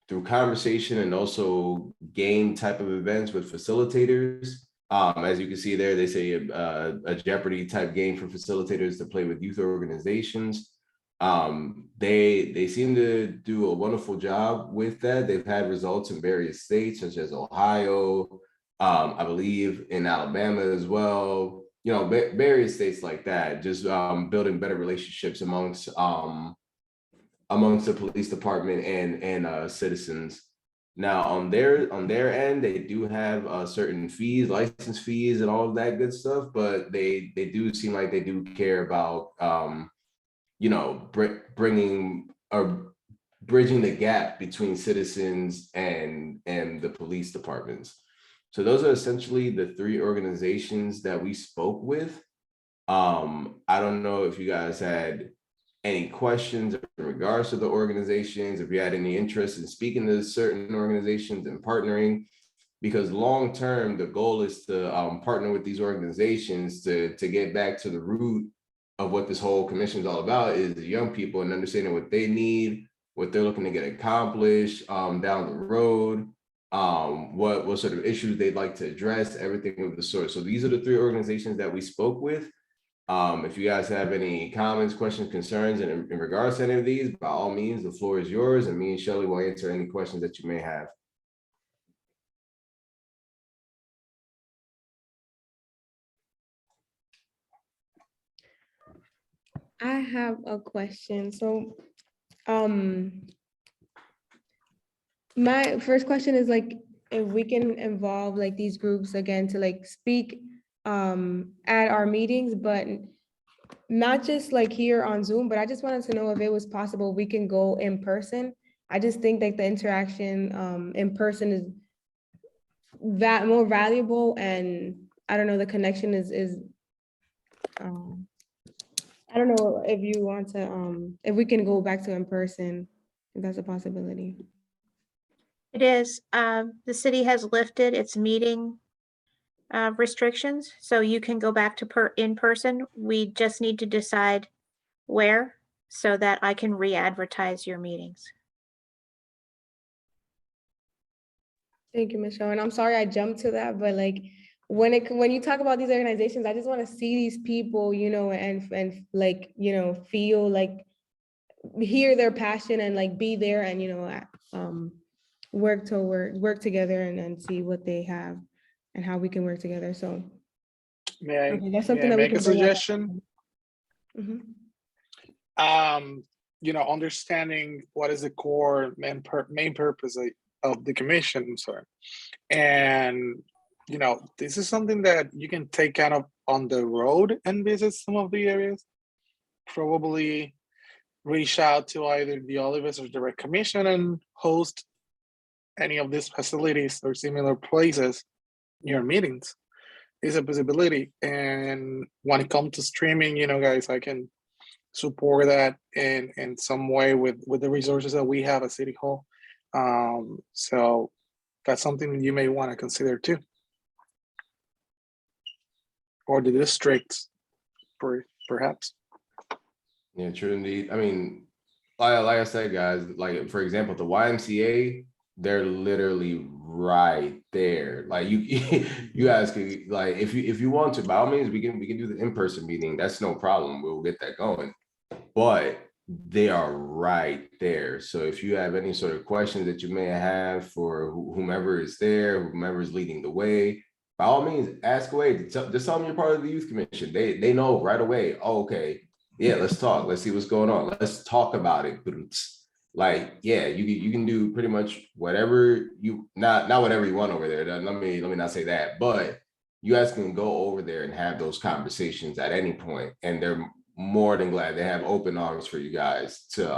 through conversation and also game type of events with facilitators. As you can see there, they say a Jeopardy type game for facilitators to play with youth organizations. They seem to do a wonderful job with that. They've had results in various states such as Ohio, I believe in Alabama as well, you know, various states like that, just building better relationships amongst the police department and citizens. Now on their end, they do have certain fees, license fees and all of that good stuff, but they do seem like they do care about you know, bringing or bridging the gap between citizens and the police departments. So those are essentially the three organizations that we spoke with. I don't know if you guys had any questions in regards to the organizations, if you had any interest in speaking to certain organizations and partnering, because long term, the goal is to partner with these organizations to get back to the root of what this whole commission is all about, is the young people and understanding what they need, what they're looking to get accomplished down the road, what sort of issues they'd like to address, everything of the sort. So these are the three organizations that we spoke with. If you guys have any comments, questions, concerns in regards to any of these, by all means, the floor is yours, and me and Shelley will answer any questions that you may have.
I have a question. So, my first question is like, if we can involve like these groups again to like speak at our meetings, but not just like here on Zoom, but I just wanted to know if it was possible we can go in person. I just think that the interaction in person is that more valuable, and I don't know, the connection is I don't know if you want to if we can go back to in person, if that's a possibility.
It is. The city has lifted its meeting restrictions, so you can go back to in person. We just need to decide where so that I can re-advertise your meetings.
Thank you, Michelle. And I'm sorry I jumped to that, but like when you talk about these organizations, I just want to see these people, you know, and like, you know, feel like, hear their passion and like be there and, you know, work together and see what they have and how we can work together. So okay, that's something that we
make
can
a
bring up.
suggestion?
Mhm.
You know, understanding what is the core main purpose of the commission, I'm sorry. And, you know, this is something that you can take kind of on the road and visit some of the areas. Probably reach out to either the Olivos or the Rec Commission and host any of these facilities or similar places in your meetings. Is a possibility. And when it comes to streaming, you know, guys, I can support that in some way with the resources that we have at City Hall. So that's something you may want to consider too. Or the districts, perhaps.
Yeah, true indeed. I mean, like I said, guys, like for example, the YMCA, they're literally right there. Like you you guys can, like, if you want to, by all means, we can do the in-person meeting. That's no problem. We'll get that going. But they are right there. So if you have any sort of questions that you may have for whomever is there, whomever is leading the way, by all means, ask away. Just tell them you're part of the youth commission. They know right away. Oh, okay, yeah, let's talk. Let's see what's going on. Let's talk about it. Like, yeah, you can do pretty much whatever you not whatever you want over there. Let me not say that, but you guys can go over there and have those conversations at any point, and they're more than glad. They have open arms for you guys to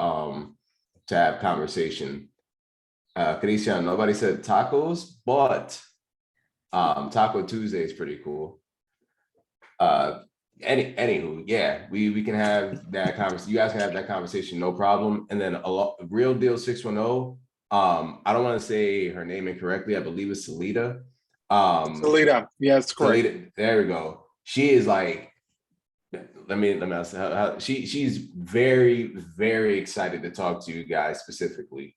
have conversation. Christian, nobody said tacos, but Taco Tuesday is pretty cool. Anywho, yeah, we can have that conversation. You guys can have that conversation, no problem. And then Real Deal 610. I don't want to say her name incorrectly. I believe it's Salida.
Salida, yes, correct.
Salida, there we go. She is like, let me ask how she's very, very excited to talk to you guys specifically.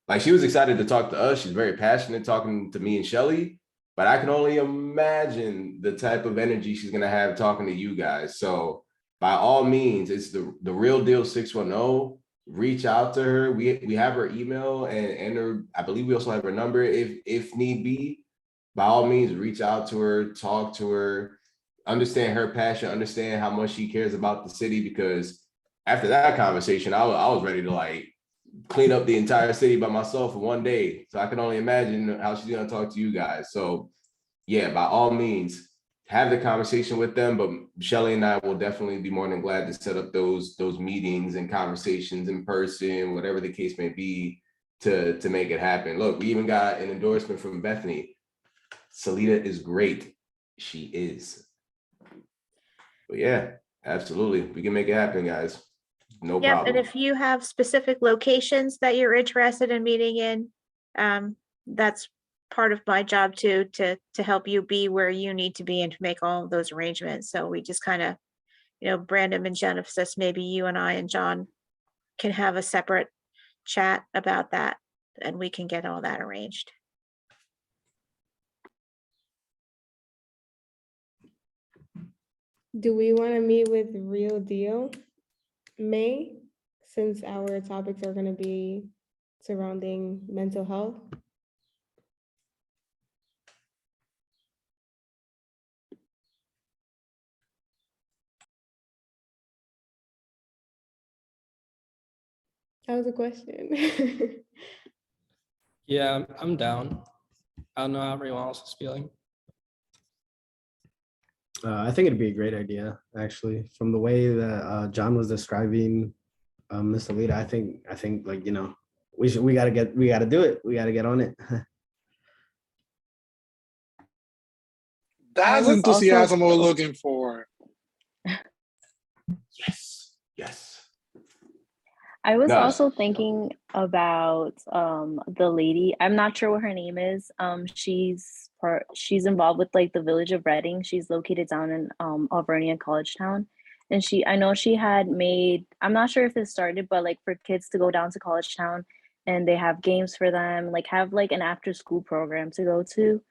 Like, she was excited to talk to us. She's very passionate talking to me and Shelly, but I can only imagine the type of energy she's gonna have talking to you guys. So by all means, it's the Real Deal 610. Reach out to her. We have her email and her, I believe we also have her number if need be. By all means, reach out to her, talk to her, understand her passion, understand how much she cares about the city, because after that conversation, I was ready to like clean up the entire city by myself in one day. So I can only imagine how she's gonna talk to you guys. So yeah, by all means, have the conversation with them. But Shelly and I will definitely be more than glad to set up those meetings and conversations in person, whatever the case may be, to make it happen. Look, we even got an endorsement from Bethany. Salida is great. She is. But yeah, absolutely. We can make it happen, guys. No
Yep,
problem.
and if you have specific locations that you're interested in meeting in, that's part of my job too, to help you be where you need to be and to make all of those arrangements. So we just kind of, Brandon and Genesis, maybe you and I and John can have a separate chat about that, and we can get all that arranged.
Do we want to meet with Real Deal May, since our topics are going to be surrounding mental health? That was a question.
Yeah, I'm down. I don't know how everyone else is feeling.
I think it'd be a great idea, actually, from the way that John was describing Ms. Alita. I think like, we gotta do it. We gotta get on it.
That's
was
enthusiasm we're
also-
looking for.
Yes.
I was
No.
also thinking about the lady. I'm not sure what her name is. She's involved with like the village of Reading. She's located down in Alvernia College Town. And I know she had made, I'm not sure if it started, but like for kids to go down to College Town and they have games for them, like have like an after school program to go to.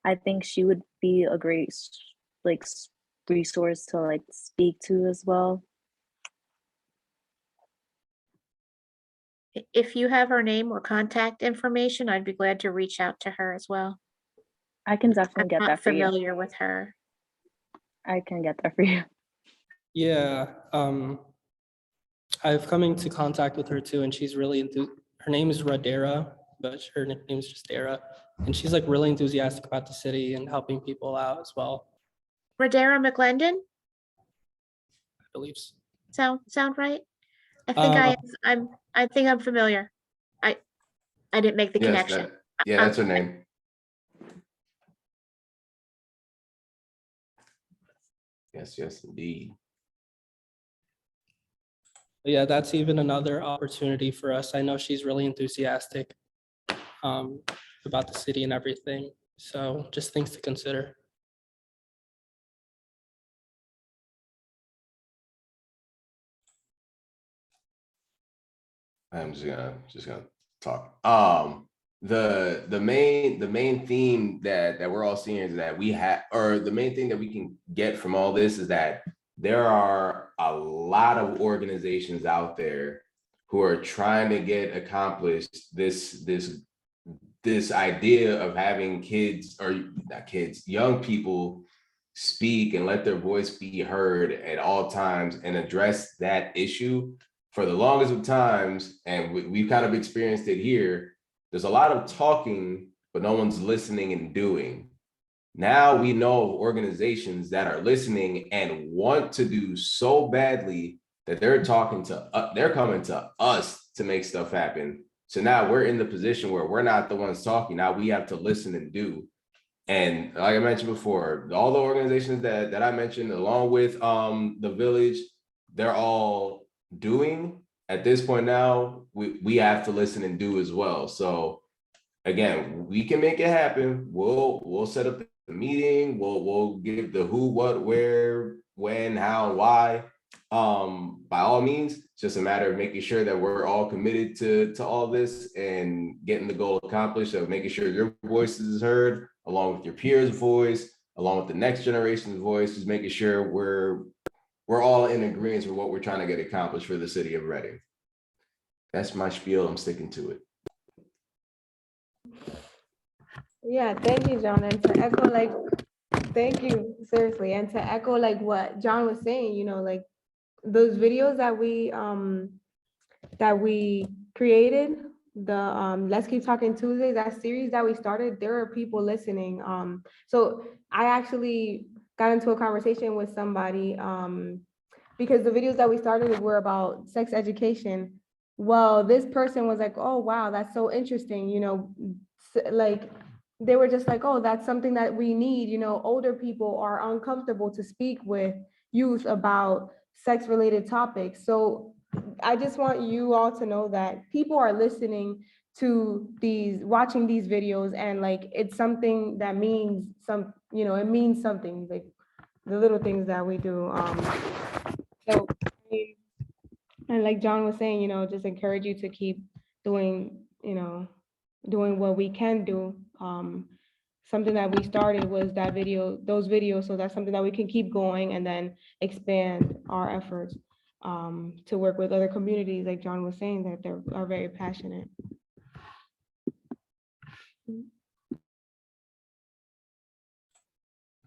I think she would be a great like resource to like speak to as well.
If you have her name or contact information, I'd be glad to reach out to her as well.
I can
I'm
definitely get
not
that for you.
familiar with her.
I can get that for you.
Yeah, I've come into contact with her too, and she's really her name is Radera, but her nickname is just Dara. And she's like really enthusiastic about the city and helping people out as well,
Radera McClendon,
I believe.
sound right? I think I think I'm familiar. I didn't make the
Yes,
connection.
that's her name. Yes, indeed.
Yeah, that's even another opportunity for us. I know she's really enthusiastic about the city and everything. So just things to consider.
I'm just gonna talk. The main theme that we're all seeing is that we have, or the main thing that we can get from all this is that there are a lot of organizations out there who are trying to get accomplished this idea of having kids, or not kids, young people speak and let their voice be heard at all times and address that issue. For the longest of times, and we've kind of experienced it here, there's a lot of talking, but no one's listening and doing. Now we know of organizations that are listening and want to do so badly that they're coming to us to make stuff happen. So now we're in the position where we're not the ones talking. Now we have to listen and do. And like I mentioned before, all the organizations that I mentioned, along with the village, they're all doing. At this point now, we have to listen and do as well. So again, we can make it happen. We'll set up the meeting. We'll give the who, what, where, when, how, why. By all means, it's just a matter of making sure that we're all committed to all this and getting the goal accomplished of making sure your voice is heard, along with your peers' voice, along with the next generation's voice, is making sure we're all in agreement with what we're trying to get accomplished for the city of Reading. That's my spiel. I'm sticking to it.
Yeah, thank you, John. And to echo, like, thank you, seriously. And to echo, like, what John was saying, you know, like, those videos that we created, the Let's Keep Talking Tuesdays, that series that we started, there are people listening. So I actually got into a conversation with somebody because the videos that we started were about sex education. Well, this person was like, oh, wow, that's so interesting, you know, like, they were just like, oh, that's something that we need, you know, older people are uncomfortable to speak with youth about sex-related topics. So I just want you all to know that people are listening to watching these videos, and like, it's something that means you know, it means something, like the little things that we do. So, and like John was saying, you know, just encourage you to keep doing, you know, doing what we can do. Something that we started was those videos. So that's something that we can keep going and then expand our efforts to work with other communities, like John was saying, that they are very passionate.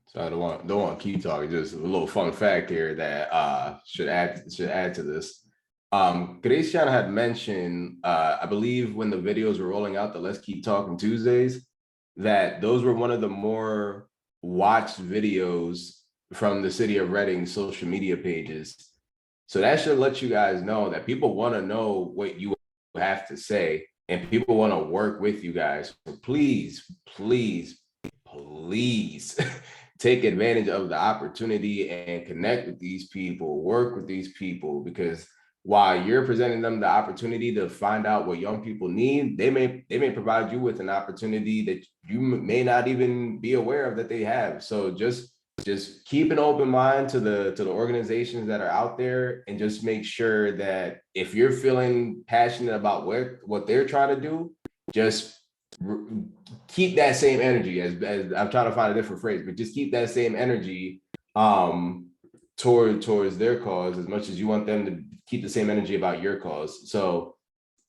So I don't want to keep talking. Just a little fun fact here that should add to this. Gracian had mentioned, I believe when the videos were rolling out, the Let's Keep Talking Tuesdays, that those were one of the more watched videos from the city of Reading social media pages. So that should let you guys know that people want to know what you have to say, and people want to work with you guys. So please, please, please take advantage of the opportunity and connect with these people, work with these people, because while you're presenting them the opportunity to find out what young people need, they may provide you with an opportunity that you may not even be aware of that they have. So just keep an open mind to the organizations that are out there, and just make sure that if you're feeling passionate about what they're trying to do, just keep that same energy, as I'm trying to find a different phrase, but just keep that same energy towards their cause, as much as you want them to keep the same energy about your cause. So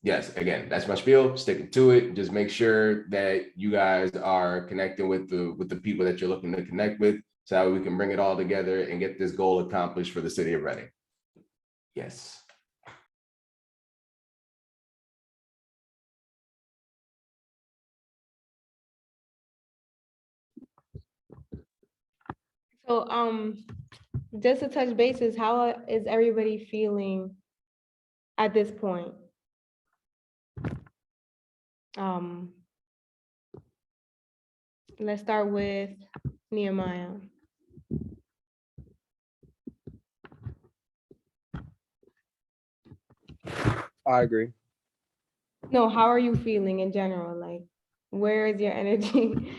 yes, again, that's my spiel, sticking to it. Just make sure that you guys are connecting with the people that you're looking to connect with, so that we can bring it all together and get this goal accomplished for the city of Reading. Yes.
So just to touch bases, how is everybody feeling at this point? Let's start with Nehemiah.
I agree.
No, how are you feeling in general? Like, where is your energy?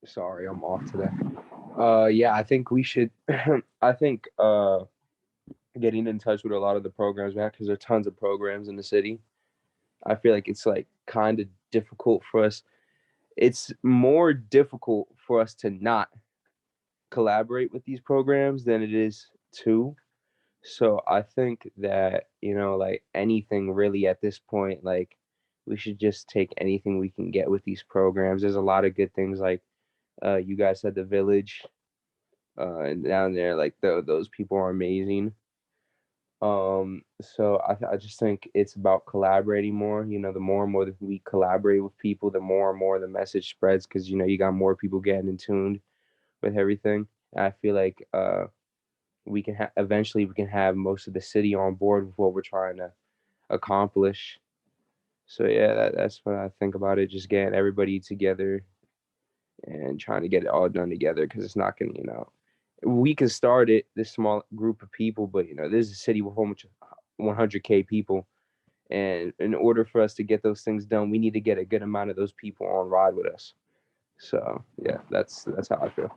Sorry, I'm off today. Yeah, I think we should, I think getting in touch with a lot of the programs we have, because there are tons of programs in the city. I feel like it's like kind of difficult for us. It's more difficult for us to not collaborate with these programs than it is to. So I think that, you know, like anything really at this point, like we should just take anything we can get with these programs. There's a lot of good things, like you guys said, the village and down there, like those people are amazing. So I just think it's about collaborating more. You know, the more and more that we collaborate with people, the more and more the message spreads, because, you know, you got more people getting in tuned with everything. And I feel like we can eventually we can have most of the city on board with what we're trying to accomplish. So yeah, that's what I think about it. Just getting everybody together and trying to get it all done together, because it's not gonna, we can start it, this small group of people, but this is a city with a whole bunch of 100K people. And in order for us to get those things done, we need to get a good amount of those people on ride with us. So yeah, that's how I feel.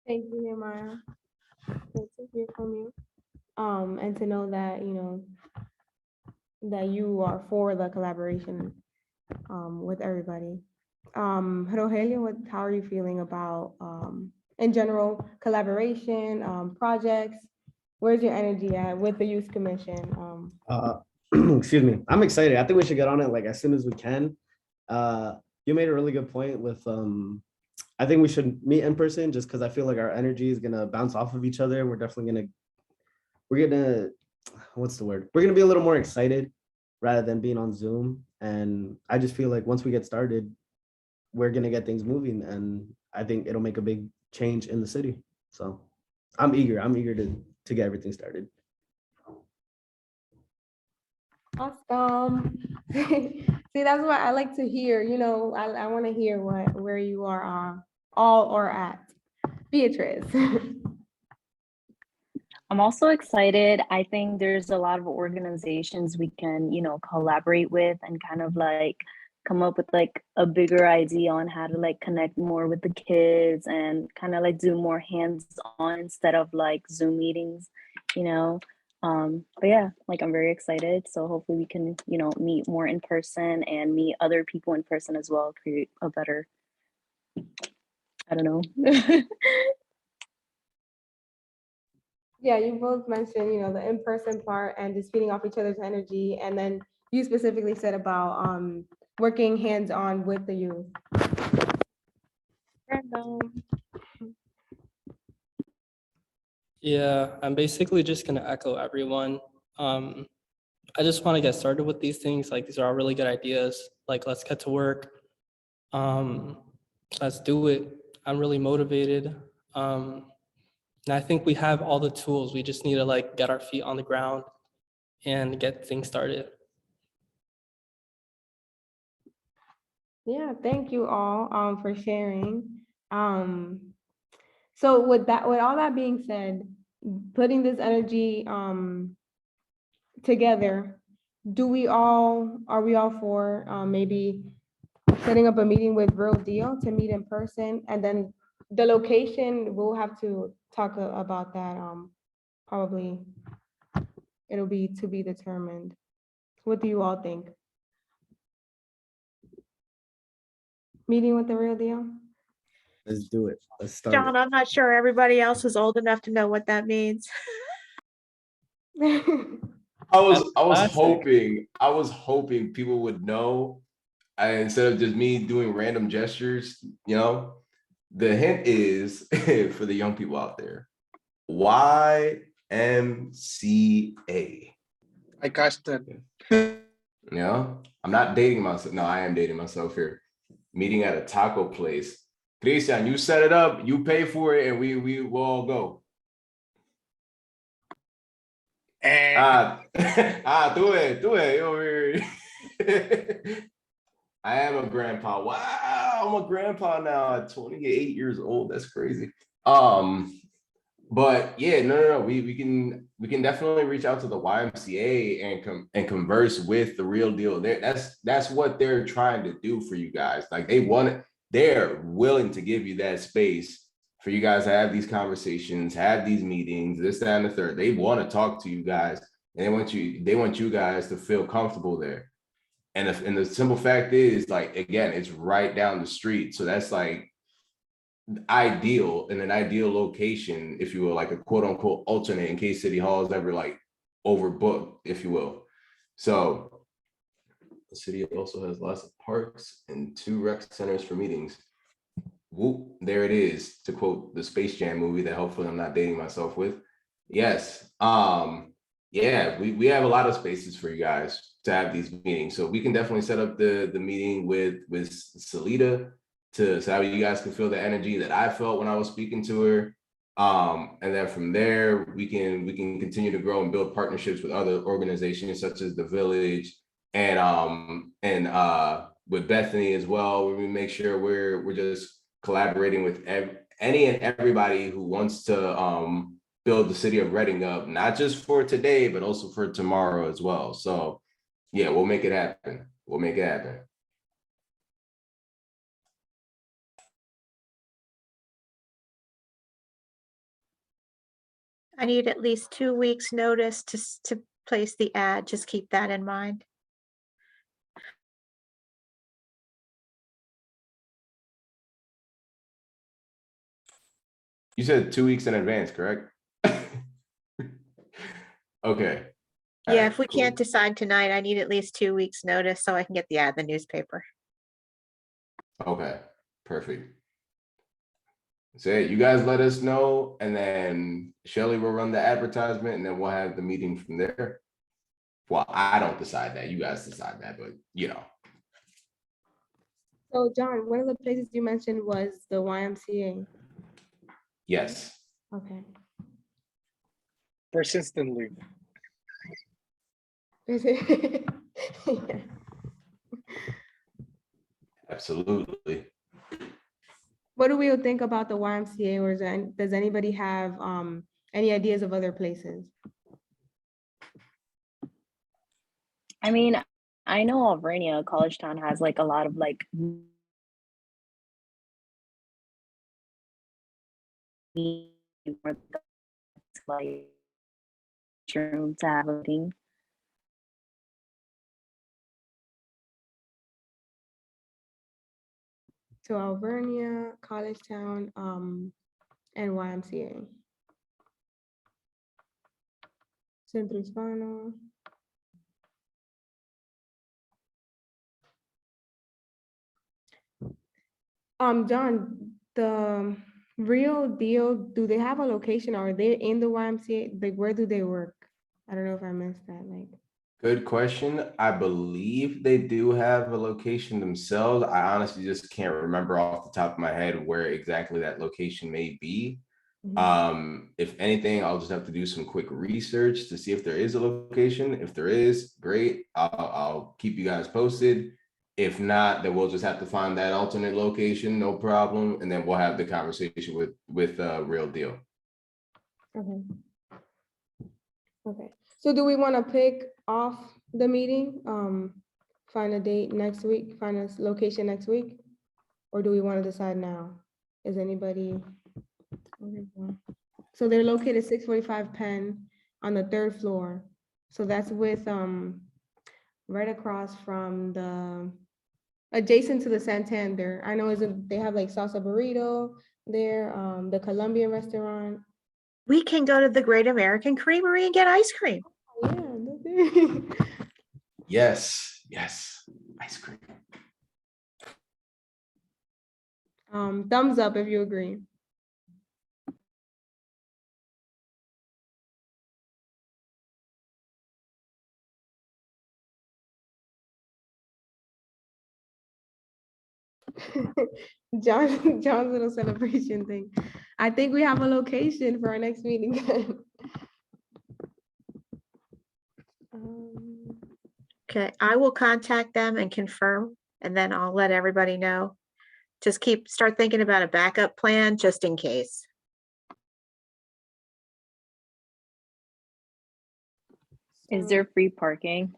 Thank you, Nehemiah. Good to hear from you. And to know that, that you are for the collaboration with everybody. Rogelio, how are you feeling about, in general, collaboration, projects? Where's your energy at with the youth commission?
Excuse me. I'm excited. I think we should get on it like as soon as we can. You made a really good point with I think we should meet in person, just because I feel like our energy is gonna bounce off of each other. We're gonna what's the word? We're gonna be a little more excited rather than being on Zoom. And I just feel like once we get started, we're gonna get things moving, and I think it'll make a big change in the city. So I'm eager to get everything started.
Awesome. See, that's what I like to hear. I want to hear where you are all or at. Beatrice.
I'm also excited. I think there's a lot of organizations we can, collaborate with and kind of like come up with like a bigger idea on how to like connect more with the kids and kind of like do more hands-on instead of like Zoom meetings, But yeah, like I'm very excited. So hopefully we can, meet more in person and meet other people in person as well, create a better, I don't know.
Yeah, you both mentioned, the in-person part and just feeding off each other's energy. And then you specifically said about working hands-on with the youth.
Yeah, I'm basically just gonna echo everyone. I just want to get started with these things. Like, these are all really good ideas. Like, let's get to work. Let's do it. I'm really motivated. And I think we have all the tools. We just need to like get our feet on the ground and get things started.
Yeah, thank you all for sharing. So with all that being said, putting this energy together, are we all for maybe setting up a meeting with Real Deal to meet in person? And then the location, we'll have to talk about that. Probably it'll be to be determined. What do you all think? Meeting with the Real Deal?
Let's do it. Let's start.
John, I'm not sure everybody else is old enough to know what that means.
I was hoping people would know, instead of just me doing random gestures, the hint is for the young people out there, YMCA.
I catch that.
I'm not dating myself. No, I am dating myself here. Meeting at a taco place. Christian, you set it up, you pay for it, and we will all go. Do it over here. I am a grandpa. Wow, I'm a grandpa now at 28 years old. That's crazy. But yeah, no. We can definitely reach out to the YMCA and converse with the Real Deal. That's what they're trying to do for you guys. Like, they're willing to give you that space for you guys to have these conversations, have these meetings, this, that, and the third. They want to talk to you guys, and they want you guys to feel comfortable there. And the simple fact is, like, again, it's right down the street. So that's like ideal, in an ideal location, if you will, like a quote unquote alternate in case City Hall is ever like overbooked, if you will. So the city also has lots of parks and 2 rec centers for meetings. Whoop, there it is, to quote the Space Jam movie that hopefully I'm not dating myself with. Yes. Yeah, we have a lot of spaces for you guys to have these meetings. So we can definitely set up the meeting with Salida so how you guys can feel the energy that I felt when I was speaking to her. And then from there, we can continue to grow and build partnerships with other organizations such as the Village and with Bethany as well, where we make sure we're just collaborating with any and everybody who wants to build the city of Reading up, not just for today, but also for tomorrow as well. So yeah, we'll make it happen. We'll make it happen.
I need at least 2 weeks notice to place the ad. Just keep that in mind.
You said 2 weeks in advance, correct? Okay. All
Yeah,
right,
if we
cool.
can't decide tonight, I need at least 2 weeks notice so I can get the ad in the newspaper.
Okay, perfect. So you guys let us know, and then Shelley will run the advertisement, and then we'll have the meeting from there. Well, I don't decide that. You guys decide that, but you know.
So John, one of the places you mentioned was the YMCA.
Yes.
Okay.
Persistently.
Yeah.
Absolutely.
What do we think about the YMCA, or does anybody have any ideas of other places?
I mean, I know Alvernia, College Town has like a lot of like like room to have a thing.
So Alvernia, College Town, and YMCA. Centro Hispano. John, the Real Deal, do they have a location? Are they in the YMCA? Like, where do they work? I don't know if I missed that. Like,
Good question. I believe they do have a location themselves. I honestly just can't remember off the top of my head where exactly that location may be. If anything, I'll just have to do some quick research to see if there is a location. If there is, great. I'll keep you guys posted. If not, then we'll just have to find that alternate location, no problem. And then we'll have the conversation with Real Deal.
okay. Okay. So do we want to pick off the meeting? Find a date next week, find a location next week? Or do we want to decide now? Is anybody? So they're located 645 Penn on the 3rd floor. So that's with right across from adjacent to the Santander. I know they have like salsa burrito there, the Colombian restaurant.
We can go to the Great American Creamery and get ice cream.
Yeah.
Yes, yes, ice cream.
Thumbs up if you agree. John's little celebration thing. I think we have a location for our next meeting.
Okay, I will contact them and confirm, and then I'll let everybody know. Just start thinking about a backup plan just in case.
Is there free parking?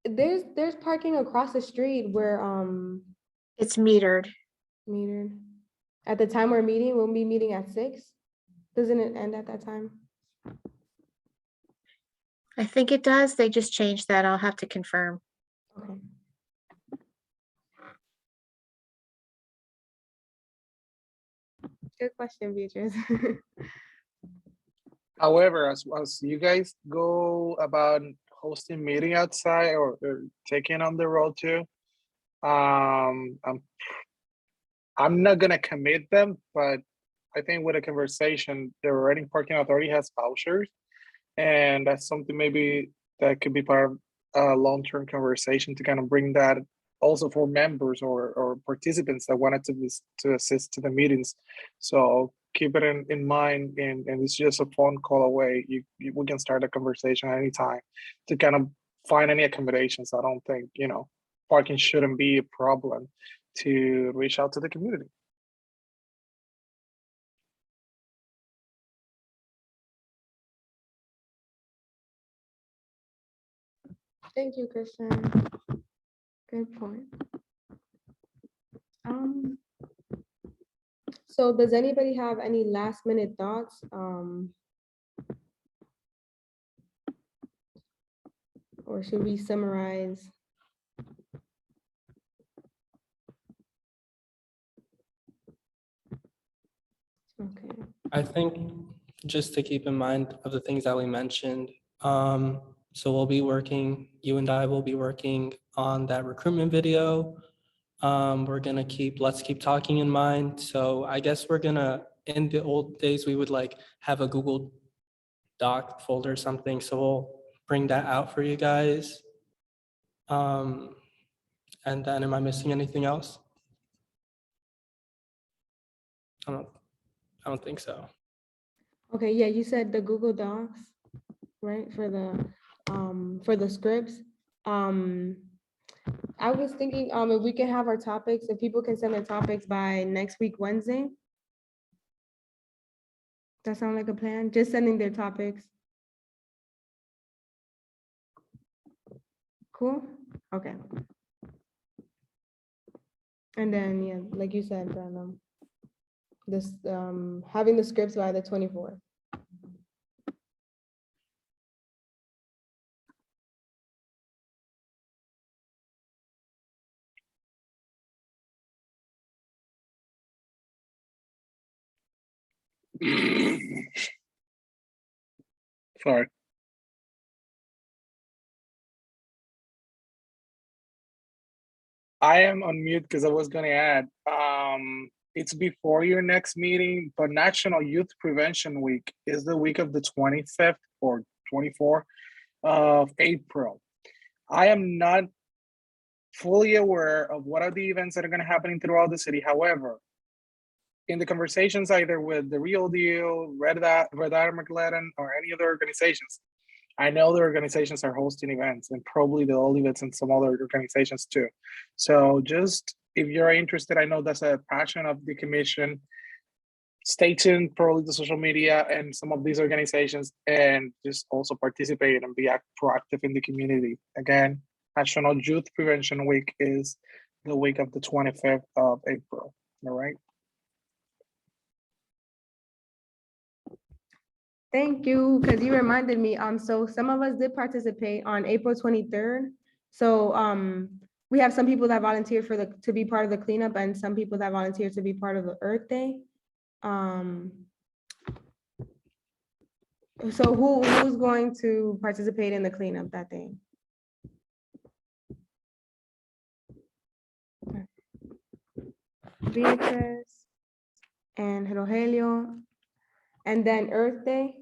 There's parking across the street where
It's metered.
at the time we're meeting, we'll be meeting at 6. Doesn't it end at that time?
I think it does. They just changed that. I'll have to confirm.
Okay. Good question, Beatrice.
However, as you guys go about hosting meeting outside or taking on the road too, I'm not gonna commit them, but I think with a conversation, the Reading Parking Authority has vouchers, and that's something maybe that could be part of a long-term conversation to kind of bring that also for members or participants that wanted to assist to the meetings. So keep it in mind, and it's just a phone call away. We can start a conversation anytime to kind of find any accommodations. I don't think, parking shouldn't be a problem to reach out to the community.
Thank you, Christian. Good point. So does anybody have any last minute thoughts? Or should we summarize? Okay.
I think just to keep in mind of the things that we mentioned, so we'll be working, you and I will be working on that recruitment video. We're gonna keep Let's Keep Talking in mind. So I guess we're gonna, in the old days, we would like have a Google Doc folder or something. So we'll bring that out for you guys. And then am I missing anything else? I don't think so.
Okay, yeah, you said the Google Docs, right, for the scripts. I was thinking if we can have our topics, if people can send their topics by next week, Wednesday. That sound like a plan? Just sending their topics. Cool? Okay. And then, yeah, like you said, Brandon, this having the scripts by the 24th.
Sorry. I am on mute because I was going to add, it's before your next meeting, but National Youth Prevention Week is the week of the 25th or 24th of April. I am not fully aware of what are the events that are going to happen throughout the city. However, in the conversations either with the Real Deal, Red Dot McLaren, or any other organizations, I know the organizations are hosting events, and probably the Olivets and some other organizations too. So just if you're interested, I know that's a passion of the commission. Stay tuned, probably the social media and some of these organizations, and just also participate and be proactive in the community. Again, National Youth Prevention Week is the week of the 25th of April. All right.
Thank you, because you reminded me, so some of us did participate on April 23rd. So we have some people that volunteered to be part of the cleanup, and some people that volunteered to be part of the Earth Day. So who's going to participate in the cleanup that day? Beatrice and Rogelio, and then Earth Day.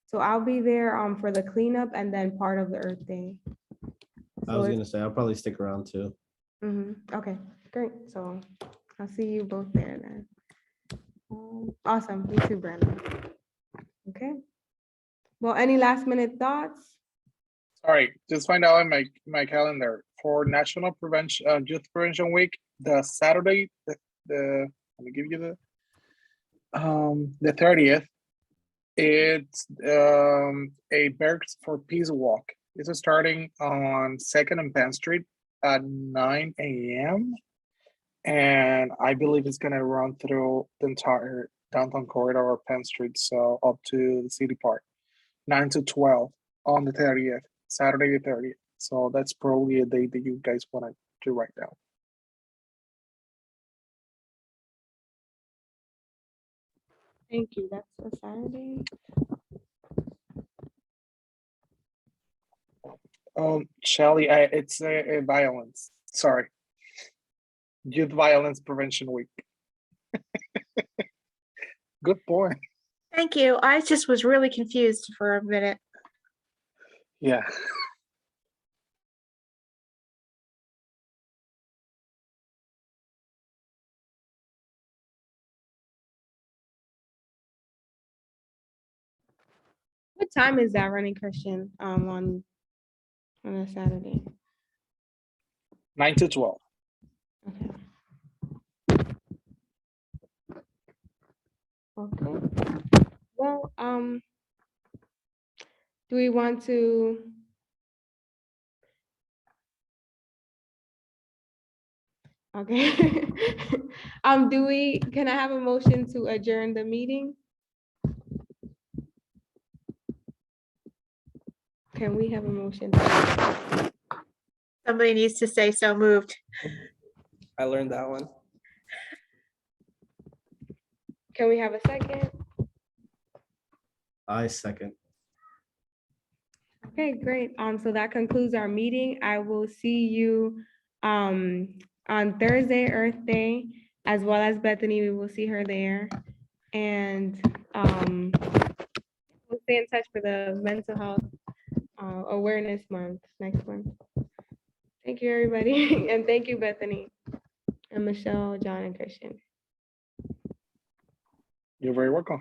So I'll be there for the cleanup and then part of the Earth Day.
I was gonna say, I'll probably stick around too.
Okay, great. So I'll see you both there then. Awesome. Me too, Brandon. Okay. Well, any last minute thoughts?
Sorry, just find out in my calendar for National Youth Prevention Week, the Saturday, let me give you the 30th. It's a Bergs for Peace walk. It's starting on 2nd and Penn Street at 9 a.m. And I believe it's gonna run through the entire downtown corridor of Penn Street, so up to the City Park, 9 to 12 on the 30th, Saturday the 30th. So that's probably a date that you guys want to do right now.
Thank you. That's a Saturday.
Shelly, it's a violence. Sorry. Youth Violence Prevention Week. Good point.
Thank you. I just was really confused for a minute.
Yeah.
What time is that running, Christian, on a Saturday?
9 to 12.
Okay. Okay. Well, do we want to? Okay. Can I have a motion to adjourn the meeting? Can we have a motion?
Somebody needs to say so moved.
I learned that one.
Can we have a second?
I second.
Okay, great. So that concludes our meeting. I will see you on Thursday, Earth Day, as well as Bethany. We will see her there. And we'll stay in touch for the mental health awareness month next month. Thank you, everybody. And thank you, Bethany and Michelle, John, and Christian.
You're very welcome.